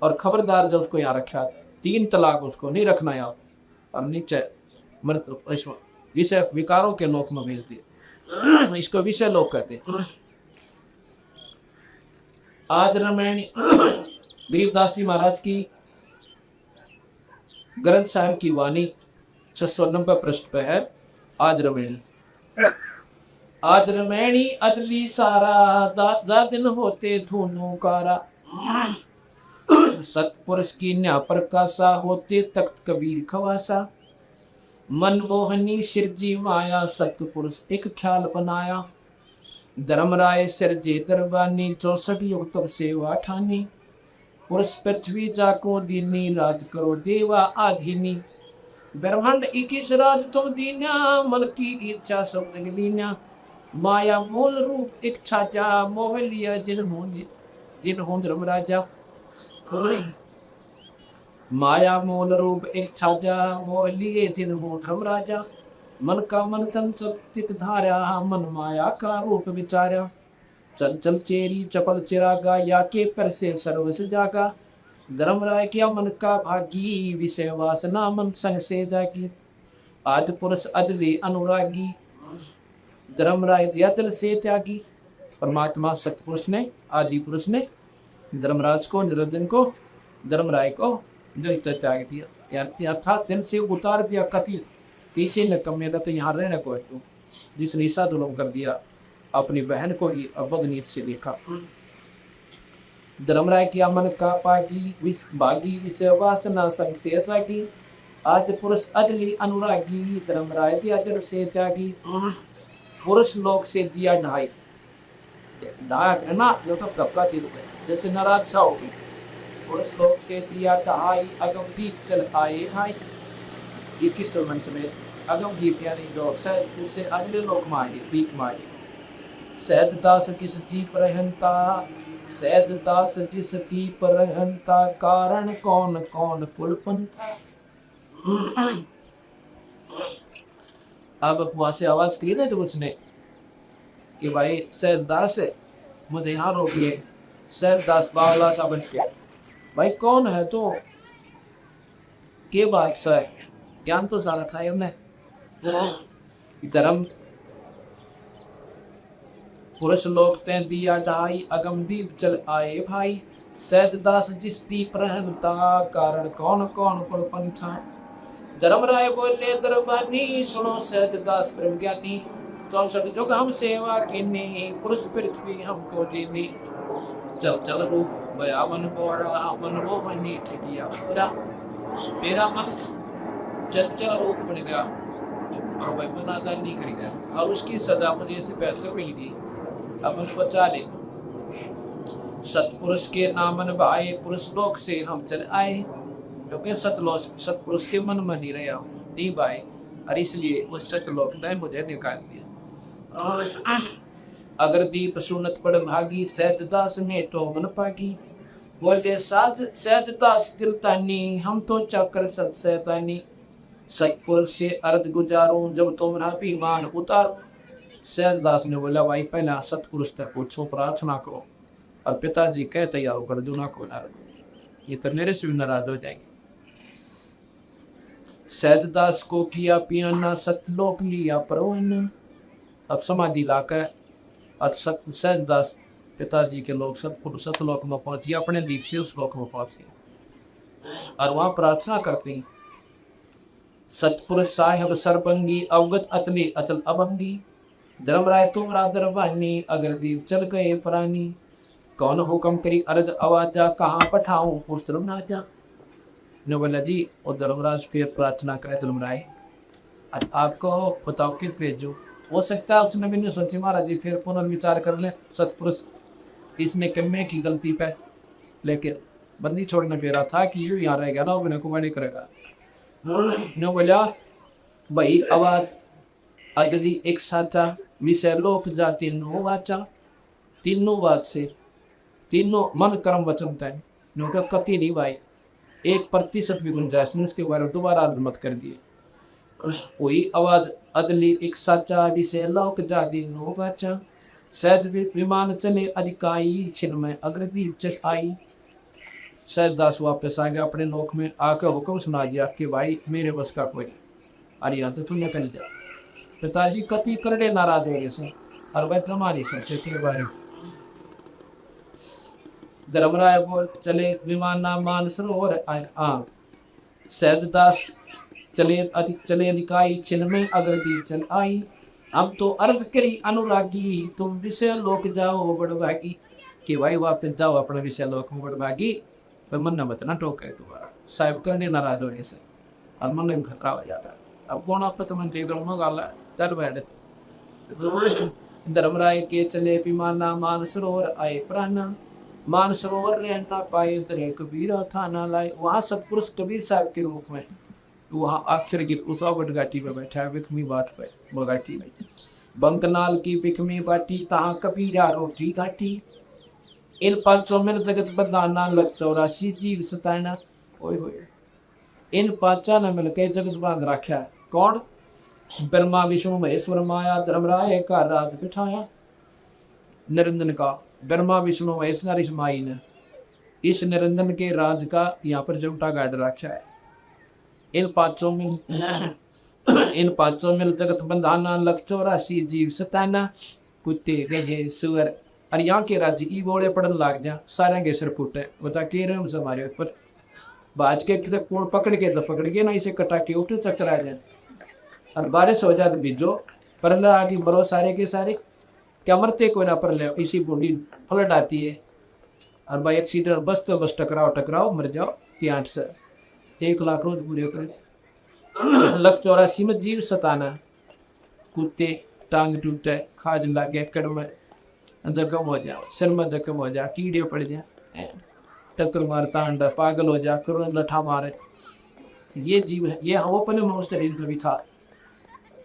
और खबरदार जब उसको यहाँ रखा 3 तलाक उसको नहीं रखना यहाँ, और नीचे मृत विषय विकारों के लोक में भेज दिए, इसको विषय लोक कहते। आज रामायणी गरीबदास जी महाराज की ग्रंथ साहिब की वाणी 690 पृष्ठ पे है। आज रमैणी अदली सारा दादा दिन होते धुनो कारा, सतपुरुष की न्या प्रकाशा होते तख्त कबीर खवासा, मनमोहनी सिरजी माया सतपुरुष एक ख्याल बनाया, धर्मराय सिरजे दरबानी 64 युग तब सेवा ठानी, पुरुष पृथ्वी जाको दीनी राज करो देवा आधीनी, ब्रह्मांड 21 राज तुम दीन्या मन की इच्छा सब लीन्या, माया मूल रूप एक छाजा मोह लिया जिन हो धर्मराजा, माया मूल रूप एक छाजा मोह लिए जिन हो धर्मराजा, मन का मन चंचल चित धारा मन माया का रूप विचारा, चंचल चेरी चपल चिरागा या के पर से सर्वस जागा, धर्मराय किया मन का भागी विषय वासना मन संग से जागी, आज पुरुष अदली अनुरागी धर्मराय दिया दिल से त्यागी। परमात्मा सतपुरुष ने आदि पुरुष ने धर्मराज को निरंजन को धर्मराय को दिल से त्याग दिया, अर्थात दिल से उतार दिया। कति किसी ने कम मेरा तो यहाँ रहने को है, जिसने ईसा दुलम कर दिया अपनी बहन को ही अबद नीत से देखा। धर्मराय किया मन का पागी भागी विषय वासना संग से त्यागी, आज पुरुष अदली अनुरागी धर्मराय दिया दिल से त्यागी, पुरुष लोक से दिया ढाई ढाया करना जो तो कपका दिल है जैसे नाराज सा होगी, पुरुष लोक से दिया ढाई अगम दीप चल आए भाई। ये किस मन में अगम दीप यानी जो सैद उससे अगले लोक में आए दीप में आए। सैद दास किस दीप रहनता, सैद दास जिस दीप रहनता, कारण कौन कौन कुलपंथा। अब वहां से आवाज की ना जब उसने कि भाई सैद दास है मुझे यहाँ रोकिए। सैद दास बावला सा बन गया, भाई कौन है तो के बादशाह है, ज्ञान तो सारा था हमने। धर्म पुरुष लोग ते दिया ढाई अगम दीप चल आए भाई, सैद दास जिस दीप रहनता, कारण कौन कौन कुल पंथा। धर्मराय बोले दरबानी सुनो सैद दास ब्रह्म ज्ञानी, 64 जुग हम सेवा कीनी, पुरुष पृथ्वी हमको दीनी। चल चल रूप बया मन बोरा मन मोहनी ठगिया पूरा, मेरा मन चंचल रूप बन गया और भाई मनादार नहीं कर गया, और उसकी सजा मुझे इसे पैसे मिल गई। अब हम बचा ले सतपुरुष के नामन भाए, पुरुष लोक से हम चल आए, क्योंकि सतपुरुष के मन में नहीं रहा नहीं भाई, और इसलिए उस सतलोक ने मुझे निकाल दिया। अगर दीप सुनत पड़ भागी, सैद दास में तो मन पागी। बोले साज सैद दास गिरतानी, हम तो चक्कर सत सैतानी। सतपुर से अर्ध गुजारूं, जब तुम्हारा विमान उतारूं। सैद दास ने बोला भाई पहला सतपुरुष तक पूछो, प्रार्थना करो, और पिताजी कह तैयार कर दो ना को नाराज, ये तो मेरे से भी नाराज हो जाएंगे। सैददास को किया पियाना, सतलोक लिया परवाना। अब समाधि लाकर अब सैददास पिताजी के लोग सतलोक में पहुंचे, अपने दीप से उस लोक में पहुंचे और वहां प्रार्थना करते हैं। सतपुरुष साहेब सरबंगी, अवगत अतली अचल अभंगी। धर्मराय तुमरा दरबानी, अगर दीप चल गए प्राणी। कौन हुक्म करी अर्ज आवाजा, कहाँ पठाऊं उस धर्मराजा। ने बोला जी और धर्मराज फिर प्रार्थना करे धर्मराय, आपको बताओ किस भेजो। हो सकता है उसने भी नहीं सोची, महाराज जी फिर पुनर्विचार कर ले। सतपुरुष इसने कमे की गलती पे, लेकिन बंदी छोड़ने पे रहा था कि यूं यहाँ रहेगा ना, वो को नहीं करेगा। ने बोला भाई आवाज अगली एक साचा विषय लोक जा तीनों वाचा। तीनों बात से तीनों मन कर्म वचन तय नो कति नहीं भाई, 1% भी गुंजाइश नहीं, उसके बारे में दोबारा मत कर दिए। वही आवाज अदली एक साचा विषय लोक जा तीनों वाचा। सैद विमान चले अधिकाई, छिन में अग्रदीप चस आई। सैददास वापस आ गया अपने लोक में, आकर हुक्म सुना दिया कि भाई मेरे बस का कोई अरे तो तू निकल जा। पिताजी कति करड़े नाराज हो गए सर, और वह तुम्हारी सोचे के बारे में। धर्मराय बोल चले विमान नाम मान सरोवर आए। सैददास चले अधिकाई, छिन में अग्रदीप चल आई। अब तो अर्थ करी अनुरागी, तुम विषय लोक जाओ बड़भागी। कि भाई वापस जाओ अपने विषय लोक में बड़भागी, पर मन न मत ना टोके दोबारा। साहब करने नाराज होने से और मन में खतरा हो जाता है। अब कौन आप तो मंत्री ग्रहों गाला चल बैठे। धर्मराय के चले विमाना, मान सरोवर आए प्राणा। मान सरोवर रहना पाए, दरे कबीरा था ना लाए। वहाँ सतपुरुष कबीर साहब के रूप में वहाँ अक्षर की उस घाटी में बैठा है, बिकमी बाट पे बगाटी में। बंकनाल की बिकमी बाटी, तहाँ कबीरा रोटी घाटी। इन 500 में जगत बदाना, लग 84 जीव सताना। ओए होए इन 5 ने मिलकर जगत बांध रखा है। कौन? ब्रह्मा विष्णु महेश्वर माया, धर्मराय का राज बिठाया। निरंजन का ब्रह्मा विष्णु महेश्वर इस माई ने इस निरंजन के राज का यहाँ पर जमटा गाड़ रखा है। इन 500 में जगत बंधाना, लग 84 जीव सताना। कुत्ते गधे सुअर और यहाँ के राज्य ई बोले पड़न लाग जा, सारे के सिर फूटे। बता के रहे हमसे हमारे ऊपर बाज के कौन पकड़ के तो पकड़ के ना, इसे कटा के उठ चकरा जाए और बारिश हो जाए बीजो पर आगे बरो सारे के सारे क्या मरते कोई ना पर ले, इसी बूढ़ी फ्लड आती है और भाई एक्सीडेंट बस तो बस टकराओ मर जाओ। 8 से 1 लाख रोज पूरे करे। लग 84 में जीव सताना। कुत्ते टांग टूटे, खाज लागे, कड़ में जख्म हो जाओ, सिर में जख्म हो जा, कीड़े पड़ जाए, टक्कर मारता अंडा, पागल हो जा, करोड़ लठा मारे। ये जीव है, ये वो अपने मनुष्य शरीर में भी था।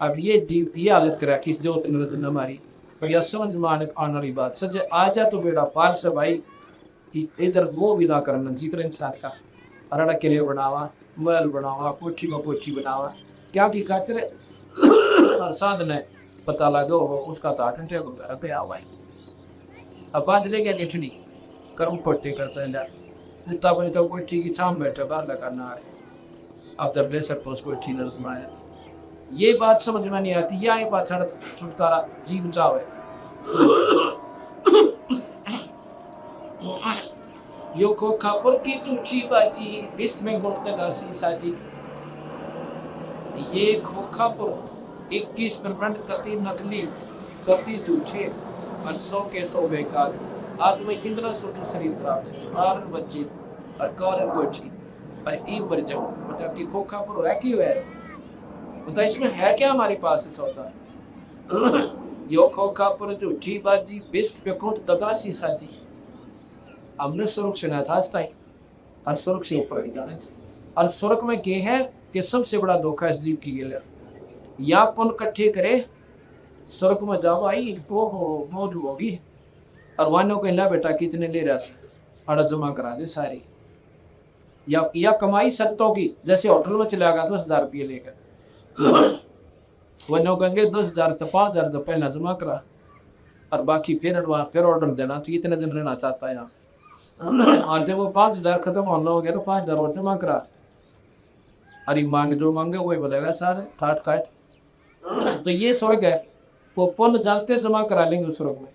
अब ये जीव ये हालत करा कि जो हमारी भैया समझ मानक आने वाली बात सच आ जा तो बेड़ा पार से भाई इधर वो विदा करना जिक्र इंसान का। अरड़ा के लिए बनावा, महल बनावा, कोठी में कोठी बनावा, क्या की खातिर और साधन पता लगा हो उसका तो 8 घंटे को गया भाई। अब बात ले गया देखनी कर्म पट्टी कर चला जितना बने तो कोठी की छाम बैठे बाहर करना है। अब दर ले सकते उसको ठीक है सुनाया। ये बात समझ में नहीं आती, या ये बात छुटकारा जीव चावे। यो खोखापुर की टूटी बाजी, बिस्ट में गोट लगा सी साजी। ये खोखापुर 21% कति नकली, कति झूठे और 100 के 100 बेकार। आज मैं 1500 के शरीर प्राप्त है और बच्चे और कौर गोठी और एक बार जाऊँ मतलब कि खोखापुर है क्यों है, मतलब इसमें है क्या हमारे पास इस सौदा। यो खोखापुर झूठी बाजी, बिस्ट पे कोट दगा सी साजी। हमने स्वर्ग सुना था आज तक और स्वर्ग से ऊपर भी जाने थे। और स्वर्ग में क्या है कि सबसे बड़ा धोखा इस जीव की गया, या पुण्य इकट्ठे करे स्वर्ग में जाओ आई तो मौज होगी। और वानों को ला बेटा कितने ले रहा था, अड़ा जमा करा दे सारी। या कमाई सत्तों की, जैसे होटल में चला गया 10,000 रुपये लेकर, वनो कहेंगे 10,000 तो 5,000 तो पहला जमा करा, और बाकी फिर ऑर्डर देना चाहिए, इतने दिन रहना चाहता है यहाँ। और जब वो 5,000 खत्म होना हो गया तो 5,000 और जमा करा। अरे मांग जो मांगे वही बोलेगा सारे ठाट काट। तो ये स्वर्ग है, वो पुण्य जानते जमा करा लेंगे स्वर्ग में,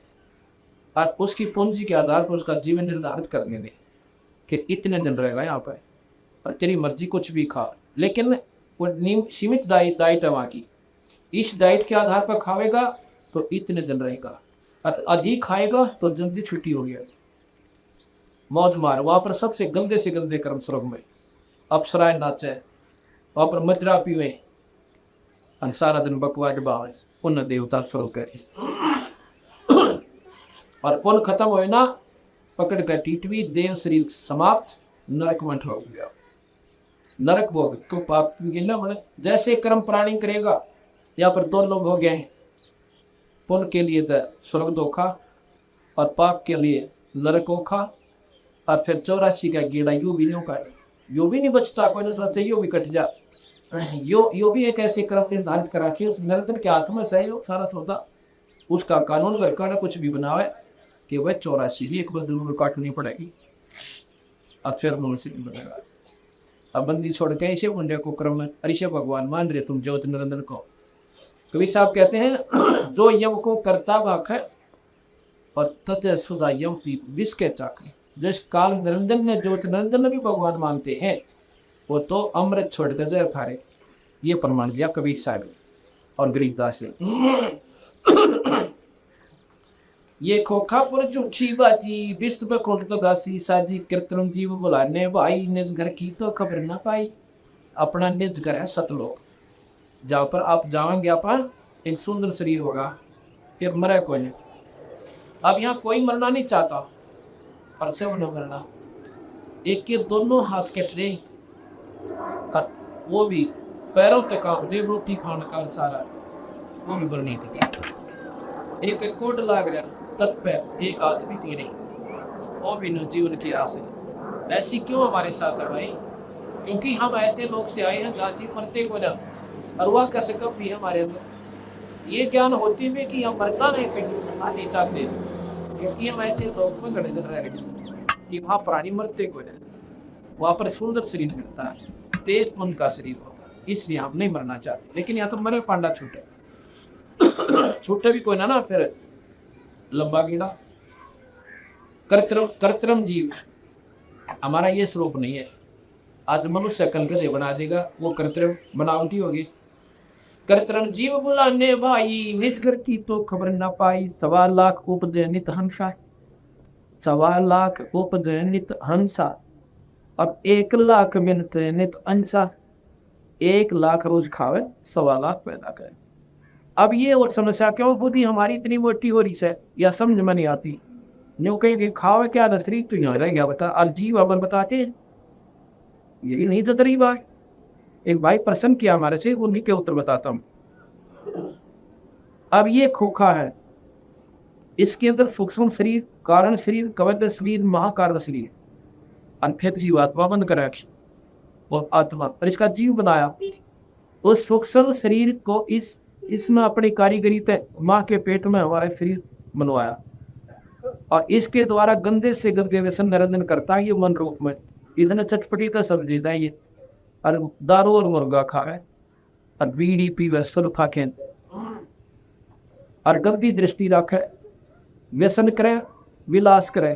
और उसकी पूंजी के आधार पर उसका जीवन निर्धारित करने दें कि इतने दिन रहेगा यहाँ पर, और तेरी मर्जी कुछ भी खा, लेकिन वो सीमित डाइट है वहाँ की। इस डाइट के आधार पर खाएगा तो इतने दिन रहेगा, और अधिक खाएगा तो जल्दी छुट्टी हो गया, मौज मार। वहाँ पर सबसे गंदे से गंदे कर्म स्वर्ग में, अप्सराएं नाचे, वहाँ पर मदिरा पीवे, और सारा दिन बकवास बावे, पुण्य देवता स्वर्ग करे। और पुण्य खत्म हो ना, पकड़ कर टीटवी, देव शरीर समाप्त, नरक में हो गया, नरक भोग को पाप ना। जैसे कर्म प्राणी करेगा, यहाँ पर 2 लोग हो गए हैं, पुण्य के लिए तो स्वर्ग धोखा और पाप के लिए नरक ओखा, और फिर 84 का गेड़ा यू भी नहीं काटे, यो भी नहीं बचता, कोई ना सोचते यो भी कट जा। यो भी एक ऐसे कर्म निर्धारित करा के उस नरदन के हाथ में सही हो सारा सौदा, उसका कानून करके कुछ भी बनावे कि वह 84 भी एक बार जरूर काटनी पड़ेगी, और फिर मनुष्य नहीं बनेगा। अब बंदी छोड़ के ऐसे मुंडे को क्रम में अरिशे भगवान मान रहे तुम ज्योति निरंजन को। कवि साहब कहते हैं जो यम को करता भाख है और तथ सुधा यम पी विष के चाक। जिस काल निरंजन ने ज्योति निरंजन भी भगवान मानते हैं, वो तो अमृत छोड़ कर जहर खा रहे। ये प्रमाण दिया कबीर साहब और गरीबदास ने। ये खोखापुर झूठी बाजी, विश्व पे खोट तो गासी साजी, कृत्रिम जीव बुलाने भाई, निज घर की तो खबर ना पाई। अपना निज घर है सतलोक, जहाँ पर आप जाओगे आप एक सुंदर शरीर होगा, फिर मरे कोई नहीं। अब यहाँ कोई मरना नहीं चाहता, पर से उन्हें मरना। एक के दोनों हाथ कट रहे, वो भी पैरों तक काम दे, रोटी खाने का सारा वो भी बरनी एक कोट लाग रहा तत् पे, एक हाथ भी दे रही, वो भी न जीवन की आस है। ऐसी क्यों हमारे साथ है भाई? क्योंकि हम ऐसे लोग से आए हैं जहाँ जी मरते को ना, और वह का सकब भी हमारे अंदर ये ज्ञान होती हुए कि हम मरना नहीं चाहते, क्योंकि हम ऐसे लोग में गड़े रह रहे कि वहाँ प्राणी मरते को ना, वहाँ पर सुंदर शरीर मिलता है, तेज पुण्य का शरीर होता है, इसलिए हम नहीं मरना चाहते। लेकिन यहाँ तो मरे पांडा छूटे छूटे भी कोई ना फिर लंबा कीड़ा। कर्तरम जीव हमारा ये स्वरूप नहीं है। आज मनुष्य कल गधे बना देगा, वो कर्तरम बनावटी होगी। कर्तरम जीव बुलाने भाई, निज घर की तो खबर ना पाई। 1.25 लाख उपदय नित हंसा, 1.25 लाख उपदय नित हंसा, अब 1 लाख मिनट नित अंसा। 1 लाख रोज खावे, 1.25 लाख पैदा करे। अब ये और समस्या क्यों बुद्धि हमारी इतनी मोटी हो रही है, या समझ में नहीं आती। न्यू कहीं खावे क्या तरीक तो यहाँ रह गया बता, अजीब अमल बताते हैं, यही नहीं तो तरीब है। एक भाई प्रश्न किया हमारे से, उन्हीं के उत्तर बताता हूँ। अब ये खोखा है, इसके अंदर सूक्ष्म शरीर, कारण शरीर, कवच शरीर, महाकारण शरीर, अंकित जीवात्मा बंद करा और आत्मा, और इसका जीव बनाया। उस सूक्ष्म शरीर को इसमें अपनी कारीगरी तय माँ के पेट में हमारा शरीर बनवाया, और इसके द्वारा गंदे से गंदे व्यसन निरंजन करता है। ये मन रूप में इतने चटपटी तो समझता है ये, और दारू और मुर्गा खा रहे, और बीड़ी पीवे, सुर खा के, और गंदी दृष्टि रखे, व्यसन करे, विलास करे,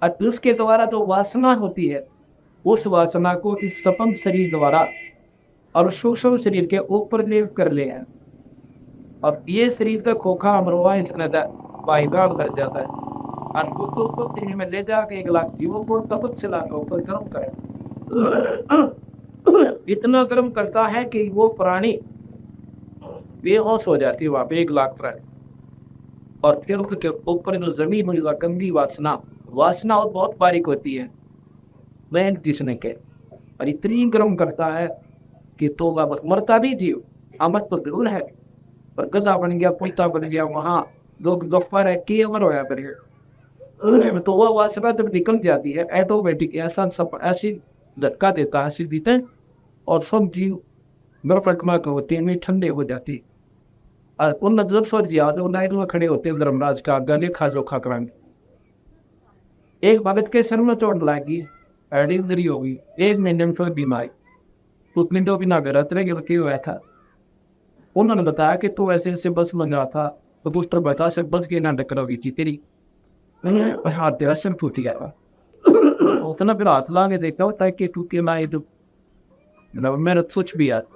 और उसके द्वारा जो वासना होती है, उस वासना को इस सपन शरीर द्वारा और सूक्ष्म शरीर के ऊपर लेप कर ले हैं। और ये शरीर तो खोखा अमरवा इतना बाईगान कर जाता है, और तेरी में ले जाके 1 लाख जीवों को तब से लाख ऊपर गर्म करे। इतना गर्म करता है कि वो प्राणी बेहोश हो जाती है वहां पे 1 लाख प्राणी। और फिर उसके ऊपर जो जमीन हुई गंदी वासना और बहुत बारीक होती है, वह जिसने के, और इतनी गर्म करता है कि तोबा मरता भी जीव, अमत तो जरूर है, गधा बन गया, पोता बन गया, वहाँ लोग गफ्फार है कि अमर होया करिए। तो वह वासना जब निकल जाती है ऑटोमेटिक ऐसा सब ऐसी झटका देता है, ऐसी देते हैं और सब जीव बर्फमा के होते हैं, ठंडे हो जाती है। और उन नजर सर जी आज लाइन में खड़े होते हैं धर्मराज का गले खा जोखा कराएंगे। एक भगत के सर में चोट लगी, इंजरी हो गई, 1 महीने में फिर बीमारी, उतने तो भी ना गया तरह के हुआ था। उन्होंने बताया कि तू ऐसे ऐसे बस में गया था तो पुष्टर बता से बस के ना टक्कर हुई थी तेरी, हाथ तेरा सिर टूट गया था। उसने फिर हाथ ला के देखा होता है कि टूटे ना तो मेरा सोच भी यार।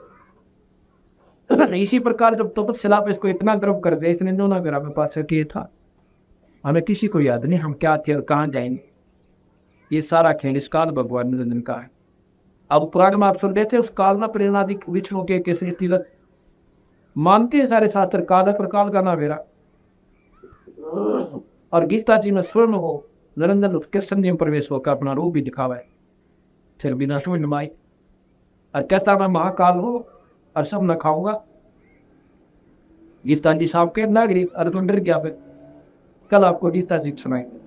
इसी प्रकार जब तो सिलाप इसको इतना गर्व कर दे, इसने दोनों मेरा मेरे पास किया था, हमें किसी को याद नहीं हम क्या थे और कहाँ जाएंगे। ये सारा खेल इस काल भगवान निरंजन का है। अब पुराण में आप सुन रहे थे उस काल ना प्रेरणादि विष्णु के कैसे तीरथ मानते हैं सारे शास्त्र, काल है पर काल का ना मेरा। और गीता जी में स्वर्ण हो निरंजन के संयम प्रवेश होकर अपना रूप भी दिखावा है, सिर बिना शून्य माई। और कैसा मैं महाकाल हो और सब न खाऊंगा। गीता जी साहब के नागरिक अर्जुन डर गया। फिर कल आपको गीता जी सुनाएंगे।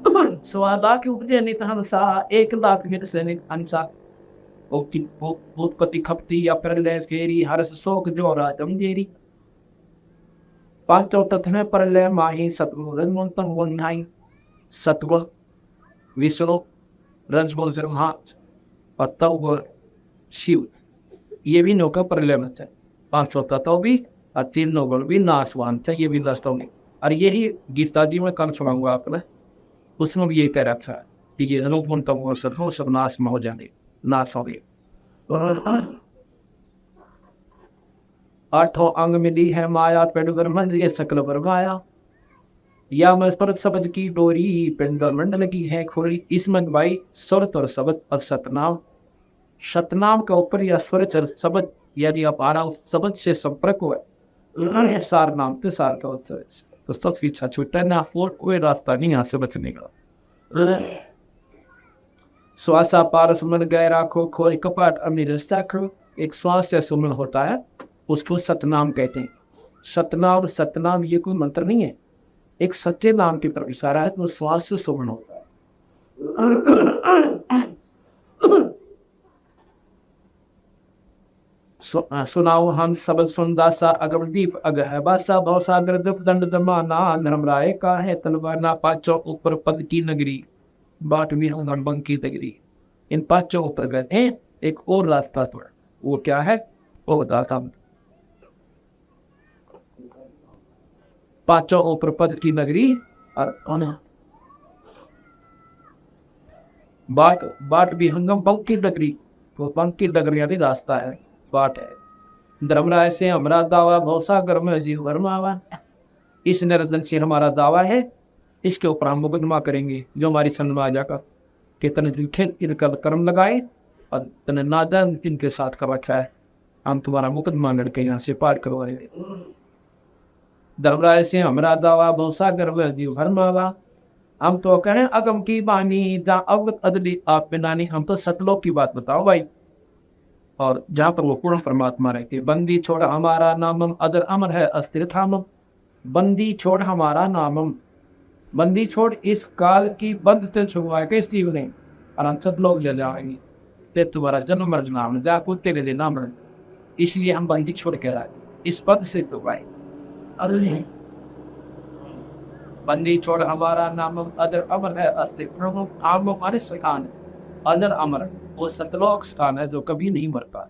1,00,000 उपजे नितहंसा 1,00,000 मिट सैनिक हंसा। उत्पत्ति खपती या प्रलय फेरी हर्ष शोक जो राजम जेरी। पांचों तत्व में प्रलय माही सतगुरु रजमंतन वन्हाई। सतगुरु विष्णु रजगुरु ब्रह्मा और तव शिव, ये भी नौका प्रलय में है। 500 तत्व भी और 3 नौगुण भी नाशवान थे, ये भी दस्तों में। और यही गीता जी में कल सुनाऊंगा आपने, उसमें भी यही कह रखा है कि ये अनुपम तम सदो सब नाश में हो जाने, नाश हो गए। 8 अंग मिली है माया पेड़ मंज ये सकल बरमाया। या मैं स्पर्श शब्द की डोरी पिंड मंडल की है खोरी। इसमें भाई सुरत और शब्द और सतनाम, सतनाम का ऊपर या स्वर शब्द यदि आप आ रहा उस शब्द से संपर्क हुआ सार नाम के सार का उत्तर तो सबसे अच्छा छूटा ना फोर कोई रास्ता नहीं यहाँ से बचने का। श्वासा पारस मन गए राखो खोई कपाट अमीर साखो। एक श्वास से सुमन होता है उसको सतनाम कहते हैं। सतनाम सतनाम ये कोई मंत्र नहीं है, एक सच्चे नाम की तरफ इशारा है, तो श्वास से सुमन होता है। सुनाओ हम सबद सुनदासा अगमदीप अगहबासा भवसागर दप दंड दमाना धर्मराय का है तलवाना। पांचों ऊपर पद की नगरी बाट भी हम बंग की नगरी। इन पांचों ऊपर गए हैं, एक और रास्ता पर, वो क्या है वो बताता हूं। पांचों ऊपर पद की नगरी और बाट बाट भी हंगम बंग की नगरी, वो बंग की नगरी यानी रास्ता है, बात है। धर्मराय से हमारा दावा भवसागर में जीव भरमावा। इस निरंजन से हमारा दावा है, इसके ऊपर हम मुकदमा करेंगे जो हमारी सन्माजा का कि तने इनका कर्म लगाए और तने नादान इनके साथ कर रखा है, हम तुम्हारा मुकदमा लड़के यहाँ से पार करवाएंगे। धर्मराय से हमारा दावा भवसागर में जीव भरमावा। हम तो कहें अगम की बानी जहाँ अवगत अदली आप बिनानी। हम तो सतलोक की बात बताओ भाई, और जहाँ पर वो पूर्ण परमात्मा रहते। बंदी छोड़ हमारा नामम अदर अमर है अस्थिर थामम। बंदी छोड़ हमारा नामम, बंदी छोड़ इस काल की बंद ते छुड़वाए किस जीव ने अनंत लोग ले जाएंगे ते तुम्हारा जन्म मर नाम जा को तेरे लिए नाम रहे। इसलिए हम बंदी छोड़ के आए इस पद से तो भाई। अरे बंदी छोड़ हमारा नामम अदर अमर है अस्थिर थामम। आम हमारे स्थान अदर अमर वो सतलोक स्थान है जो कभी नहीं मरता।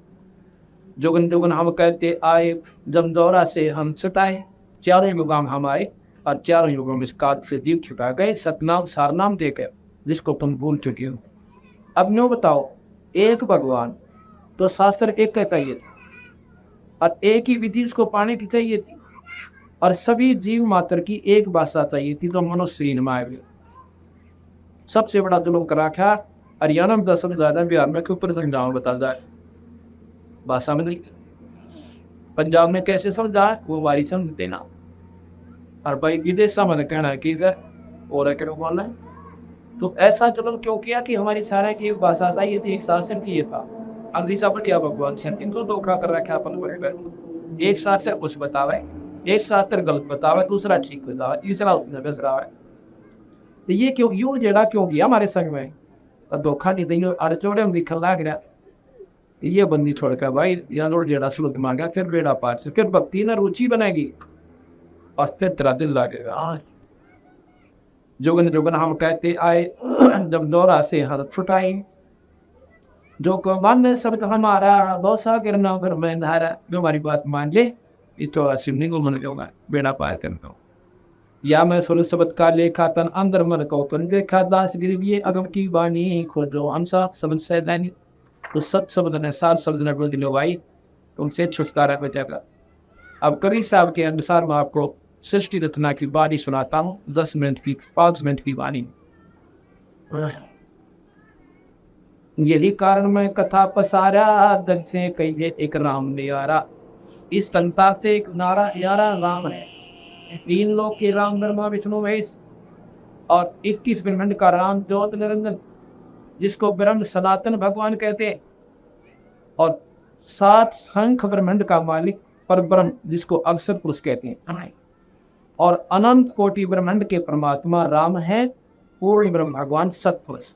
जोगन जोगन हम कहते आए जब दौरा से हम छुटाए। चारों युगों हम आए और चारों युगों में इस काल से दीप छुटा गए। सतनाम सारनाम देकर जिसको तुम भूल चुके हो। अब न्यू बताओ, एक भगवान तो शास्त्र एक कहता ही था और एक ही विधि इसको पाने की चाहिए थी, और सभी जीव मात्र की एक भाषा चाहिए थी, तो मनुष्य माया। सबसे बड़ा जुल्म करा था हरियाणा में 10 से ज्यादा, बिहार में ऊपर गाँव बता जाए भाषा में नहीं। पंजाब में कैसे समझा वो हमारी समझ देना। और भाई विदेश मैंने कहना है कि और बोलना है तो ऐसा जुल्म क्यों किया कि हमारी सारा की एक भाषा था, ये थी एक शासन चाहिए था। अंग्रेजा पर क्या भगवान से इनको धोखा कर रखा अपन। एक साथ से कुछ बतावे, एक साथ तर गलत बतावे, दूसरा ठीक बतावे, तीसरा उसने बस रहा है। तो ये क्यों यूं जगह क्यों किया हमारे संग में? और धोखा नहीं देंगे अरे चोड़े हम लिखन लाग रहा। ये बंदी छोड़कर भाई या लोग जेड़ा शुल्क मांगा, फिर बेड़ा पार से, फिर भक्ति ना रुचि बनेगी और फिर तेरा दिल लागेगा। जोगन जोगन हम कहते आए जब दौरा से हर छुटाई, जो को मन सब तो हमारा दोसा गिरना फिर मैं धारा, जो हमारी बात मान ले ये तो सिमनी को मन जाऊंगा बेड़ा पार करता हूँ। या मैं सुर शब्द का लेखा तन अंदर मन को तन देखा दास गिरविए अगम की बानी खोजो हम साथ शब्द से दैनी। तो सत शब्द ने सात शब्द ने बोल दिलो भाई तुमसे छुटकारा हो जाएगा। अब करी साहब के अनुसार मैं आपको सृष्टि रचना की बानी सुनाता हूँ, 10 मिनट की 5 मिनट की बानी। यही कारण मैं कथा पसारा दन से कहिए एक राम नियारा, इस तंता से एक नारा यारा राम है। 3 लोग के राम ब्रह्मा विष्णु महेश और 21 ब्रह्मांड का राम ज्योत निरंजन, जिसको ब्रह्म सनातन भगवान कहते हैं, और 7 शंख ब्रह्मांड का मालिक पर ब्रह्म जिसको अक्षर पुरुष कहते हैं, और अनंत कोटि ब्रह्मांड के परमात्मा राम है। पूर्ण ब्रह्म भगवान सतपुरुष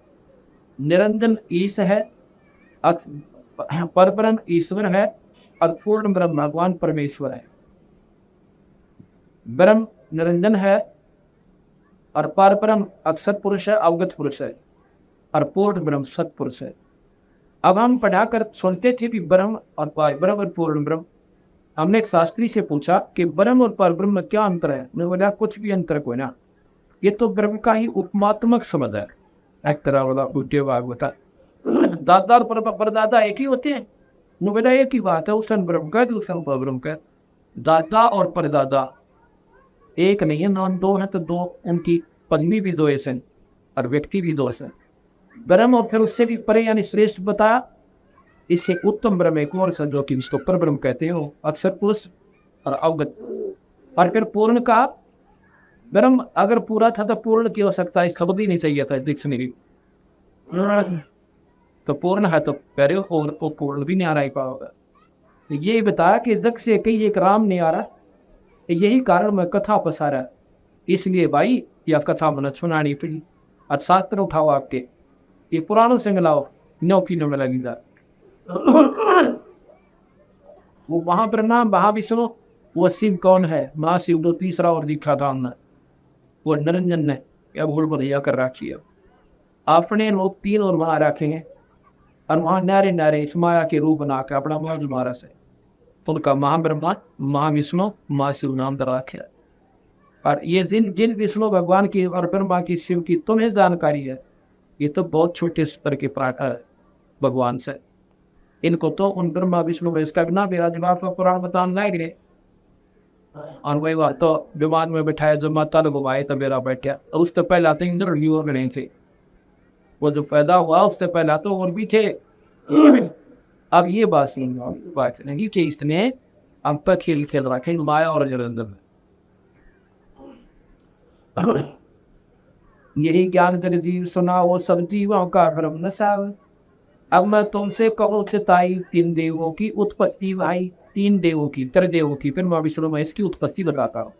निरंजन ईश है, पर ब्रह्म ईश्वर है, और पूर्ण ब्रह्म भगवान परमेश्वर है। ब्रह्म निरंजन है और पर ब्रह्म अक्षर पुरुष है, अवगत पुरुष है, और पूर्ण ब्रह्म सतपुरुष है। अब हम पढ़ाकर सुनते थे कि ब्रह्म और पर ब्रह्म और पूर्ण ब्रह्म। हमने एक शास्त्री से पूछा कि ब्रह्म और पर ब्रह्म में क्या अंतर है? मैं बोला कुछ भी अंतर कोई ना, ये तो ब्रह्म का ही उपमात्मक शब्द है। एक तरह वाला बूटे भागवता दादा और परदादा एक ही होते हैं। मैं बोला एक ही बात है, उस ब्रह्म का दूसरा पर ब्रह्म का। दादा और परदादा एक नहीं है, नाम 2 है तो 2 उनकी पत्नी भी 2 ऐसे और व्यक्ति भी 2 ऐसे। ब्रह्म और फिर उससे भी परे यानी श्रेष्ठ बताया, इससे उत्तम ब्रह्म एक और जो कि इसको पर ब्रह्म कहते हो, अक्षर पुरुष और अवगत। और फिर पूर्ण का ब्रह्म अगर पूरा था तो पूर्ण क्यों हो सकता है? इस शब्द ही नहीं चाहिए था डिक्शनरी। तो पूर्ण है तो पहले और वो पूर्ण भी नहीं आ रहा ही पाओगा। ये बताया कि जग से कहीं एक राम नहीं आ रहा, यही कारण मैं कथा पसारा। इसलिए भाई यह कथा मैंने सुनानी पड़ी। आज शास्त्र उठाओ आपके, ये पुरानों से मिलाओ, नौकी न मिलेगी। वो वहां पर नाम वहां भी सुनो, वो शिव कौन है? महाशिव तो तीसरा और दिखा था हमने, वो निरंजन ने या भूल भैया कर रखी है। अपने लोग 3 और वहां रखेंगे और वहां नारे नारे इस माया के रूप बना के अपना मार्ग मारा से उनका महाब्रह्मा महाविष्णु महाशिव नाम दर रखे। और ये जिन विष्णु भगवान की और ब्रह्मा की शिव की तुम्हें जानकारी है, ये तो बहुत छोटे स्तर के भगवान से। इनको तो उन ब्रह्मा विष्णु में इसका बिना मेरा जवाब का पुराण बताना नहीं गिरे। और वही बात तो विमान में बैठाया, जब माता ने घुमाए तब मेरा बैठा। उससे पहले तो इंद्र में नहीं थे, वो जो पैदा हुआ उससे पहले तो और भी थे। अब ये बात नहीं कि इसने हम पर खेल खेल रखे माया और निरंजन में। यही ज्ञान कर जीव सुना वो सब जीवों का भ्रम न साव। अब मैं तुमसे कहूँ चिताई 3 देवों की उत्पत्ति भाई, 3 देवों की, त्रिदेवों की, फिर मैं विष्णु में इसकी उत्पत्ति बताता हूँ।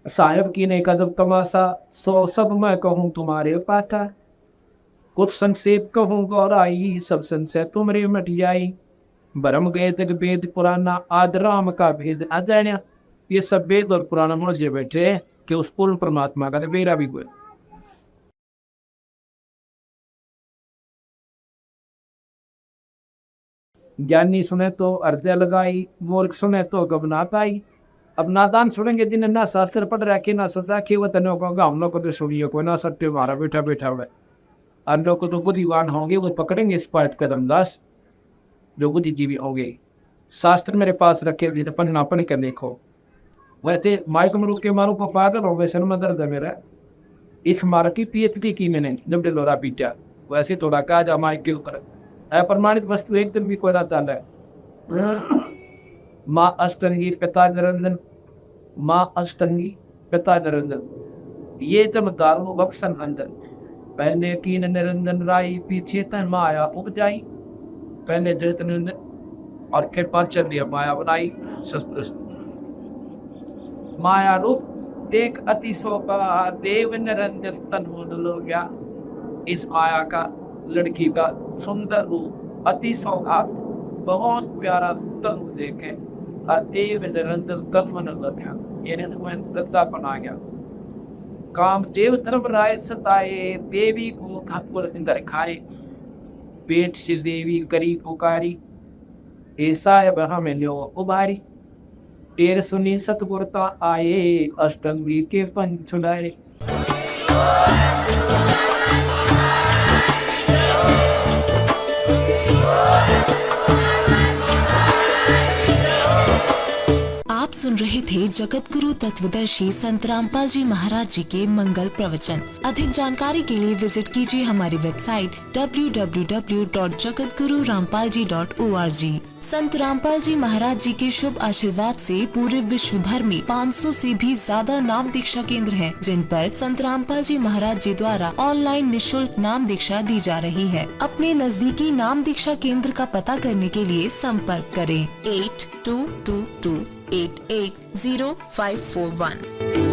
साहेब की ने कदम तमाशा 100 सब मैं कहूँ तुम्हारे पाता, कुछ संक्षेप कहूँ गौराई सब संशय तुमरे मट जाई। ब्रह्म वेद वेद पुराना आद राम का भेद अजान्या। ये सब वेद और पुराना मुझे बैठे कि उस पूर्ण परमात्मा का मेरा भी हुआ। ज्ञानी सुने तो अर्ज लगाई, मूर्ख सुने तो घबरा पाई। अब नादान सुनेंगे जिन्हें ना शास्त्र पढ़ रखे ना सुन रखे, वो तने होगा हम लोग को तो सुनिए कोई ना सत्य हमारा बैठा बैठा हुआ। और लोग को तो बुद्धिवान होंगे वो पकड़ेंगे इस पाठ कदम दास, जो बुद्धिजीवी होंगे। शास्त्र मेरे पास रखे तो पढ़ना पढ़ कर देखो। वैसे माइक मरूज के मारू को पागल हो वैसे में दर्द है मेरा। इस मार की PhD की मैंने जब डिलोरा पीटा, वैसे थोड़ा कहा जा माइक के ऊपर अप्रमाणित वस्तु एक दिन भी कोई ना चाल है। माँ अष्टंगी पिता निरंजन, माँ अष्टंगी पिता निरंजन, ये जब दारू बक्सन अंजन। पहले कीन निरंजन राई पीछे तन माया उपजाई। पहले जगत निरंजन और कृपा चलिए माया बनाई। माया रूप देख अति शोभा, देव निरंजन तन मुंडल हो गया। इस माया का, लड़की का सुंदर रूप, अति शोभा, बहुत प्यारा सुंदर रूप देखे देव निरंजन तन मुंडल हो गया। यानी तुम्हें श्रद्धा बना गया। काम देव धर्मराय सताए, देवी को घातपुर इंदर खाए। पेट से देवी करी पुकारी, ऐसा अब हमें लो उबारी। तेर सुनी सतगुरता आए, अष्टंगी के पंच छुड़ाए। आप सुन रहे थे जगत गुरु तत्वदर्शी संत रामपाल जी महाराज जी के मंगल प्रवचन। अधिक जानकारी के लिए विजिट कीजिए हमारी वेबसाइट www.jagatgururampalji.org। संत रामपाल जी महाराज जी के शुभ आशीर्वाद से पूरे विश्व भर में 500 से भी ज्यादा नाम दीक्षा केंद्र हैं, जिन पर संत रामपाल जी महाराज जी द्वारा ऑनलाइन निशुल्क नाम दीक्षा दी जा रही है। अपने नजदीकी नाम दीक्षा केंद्र का पता करने के लिए संपर्क करें 8222880541।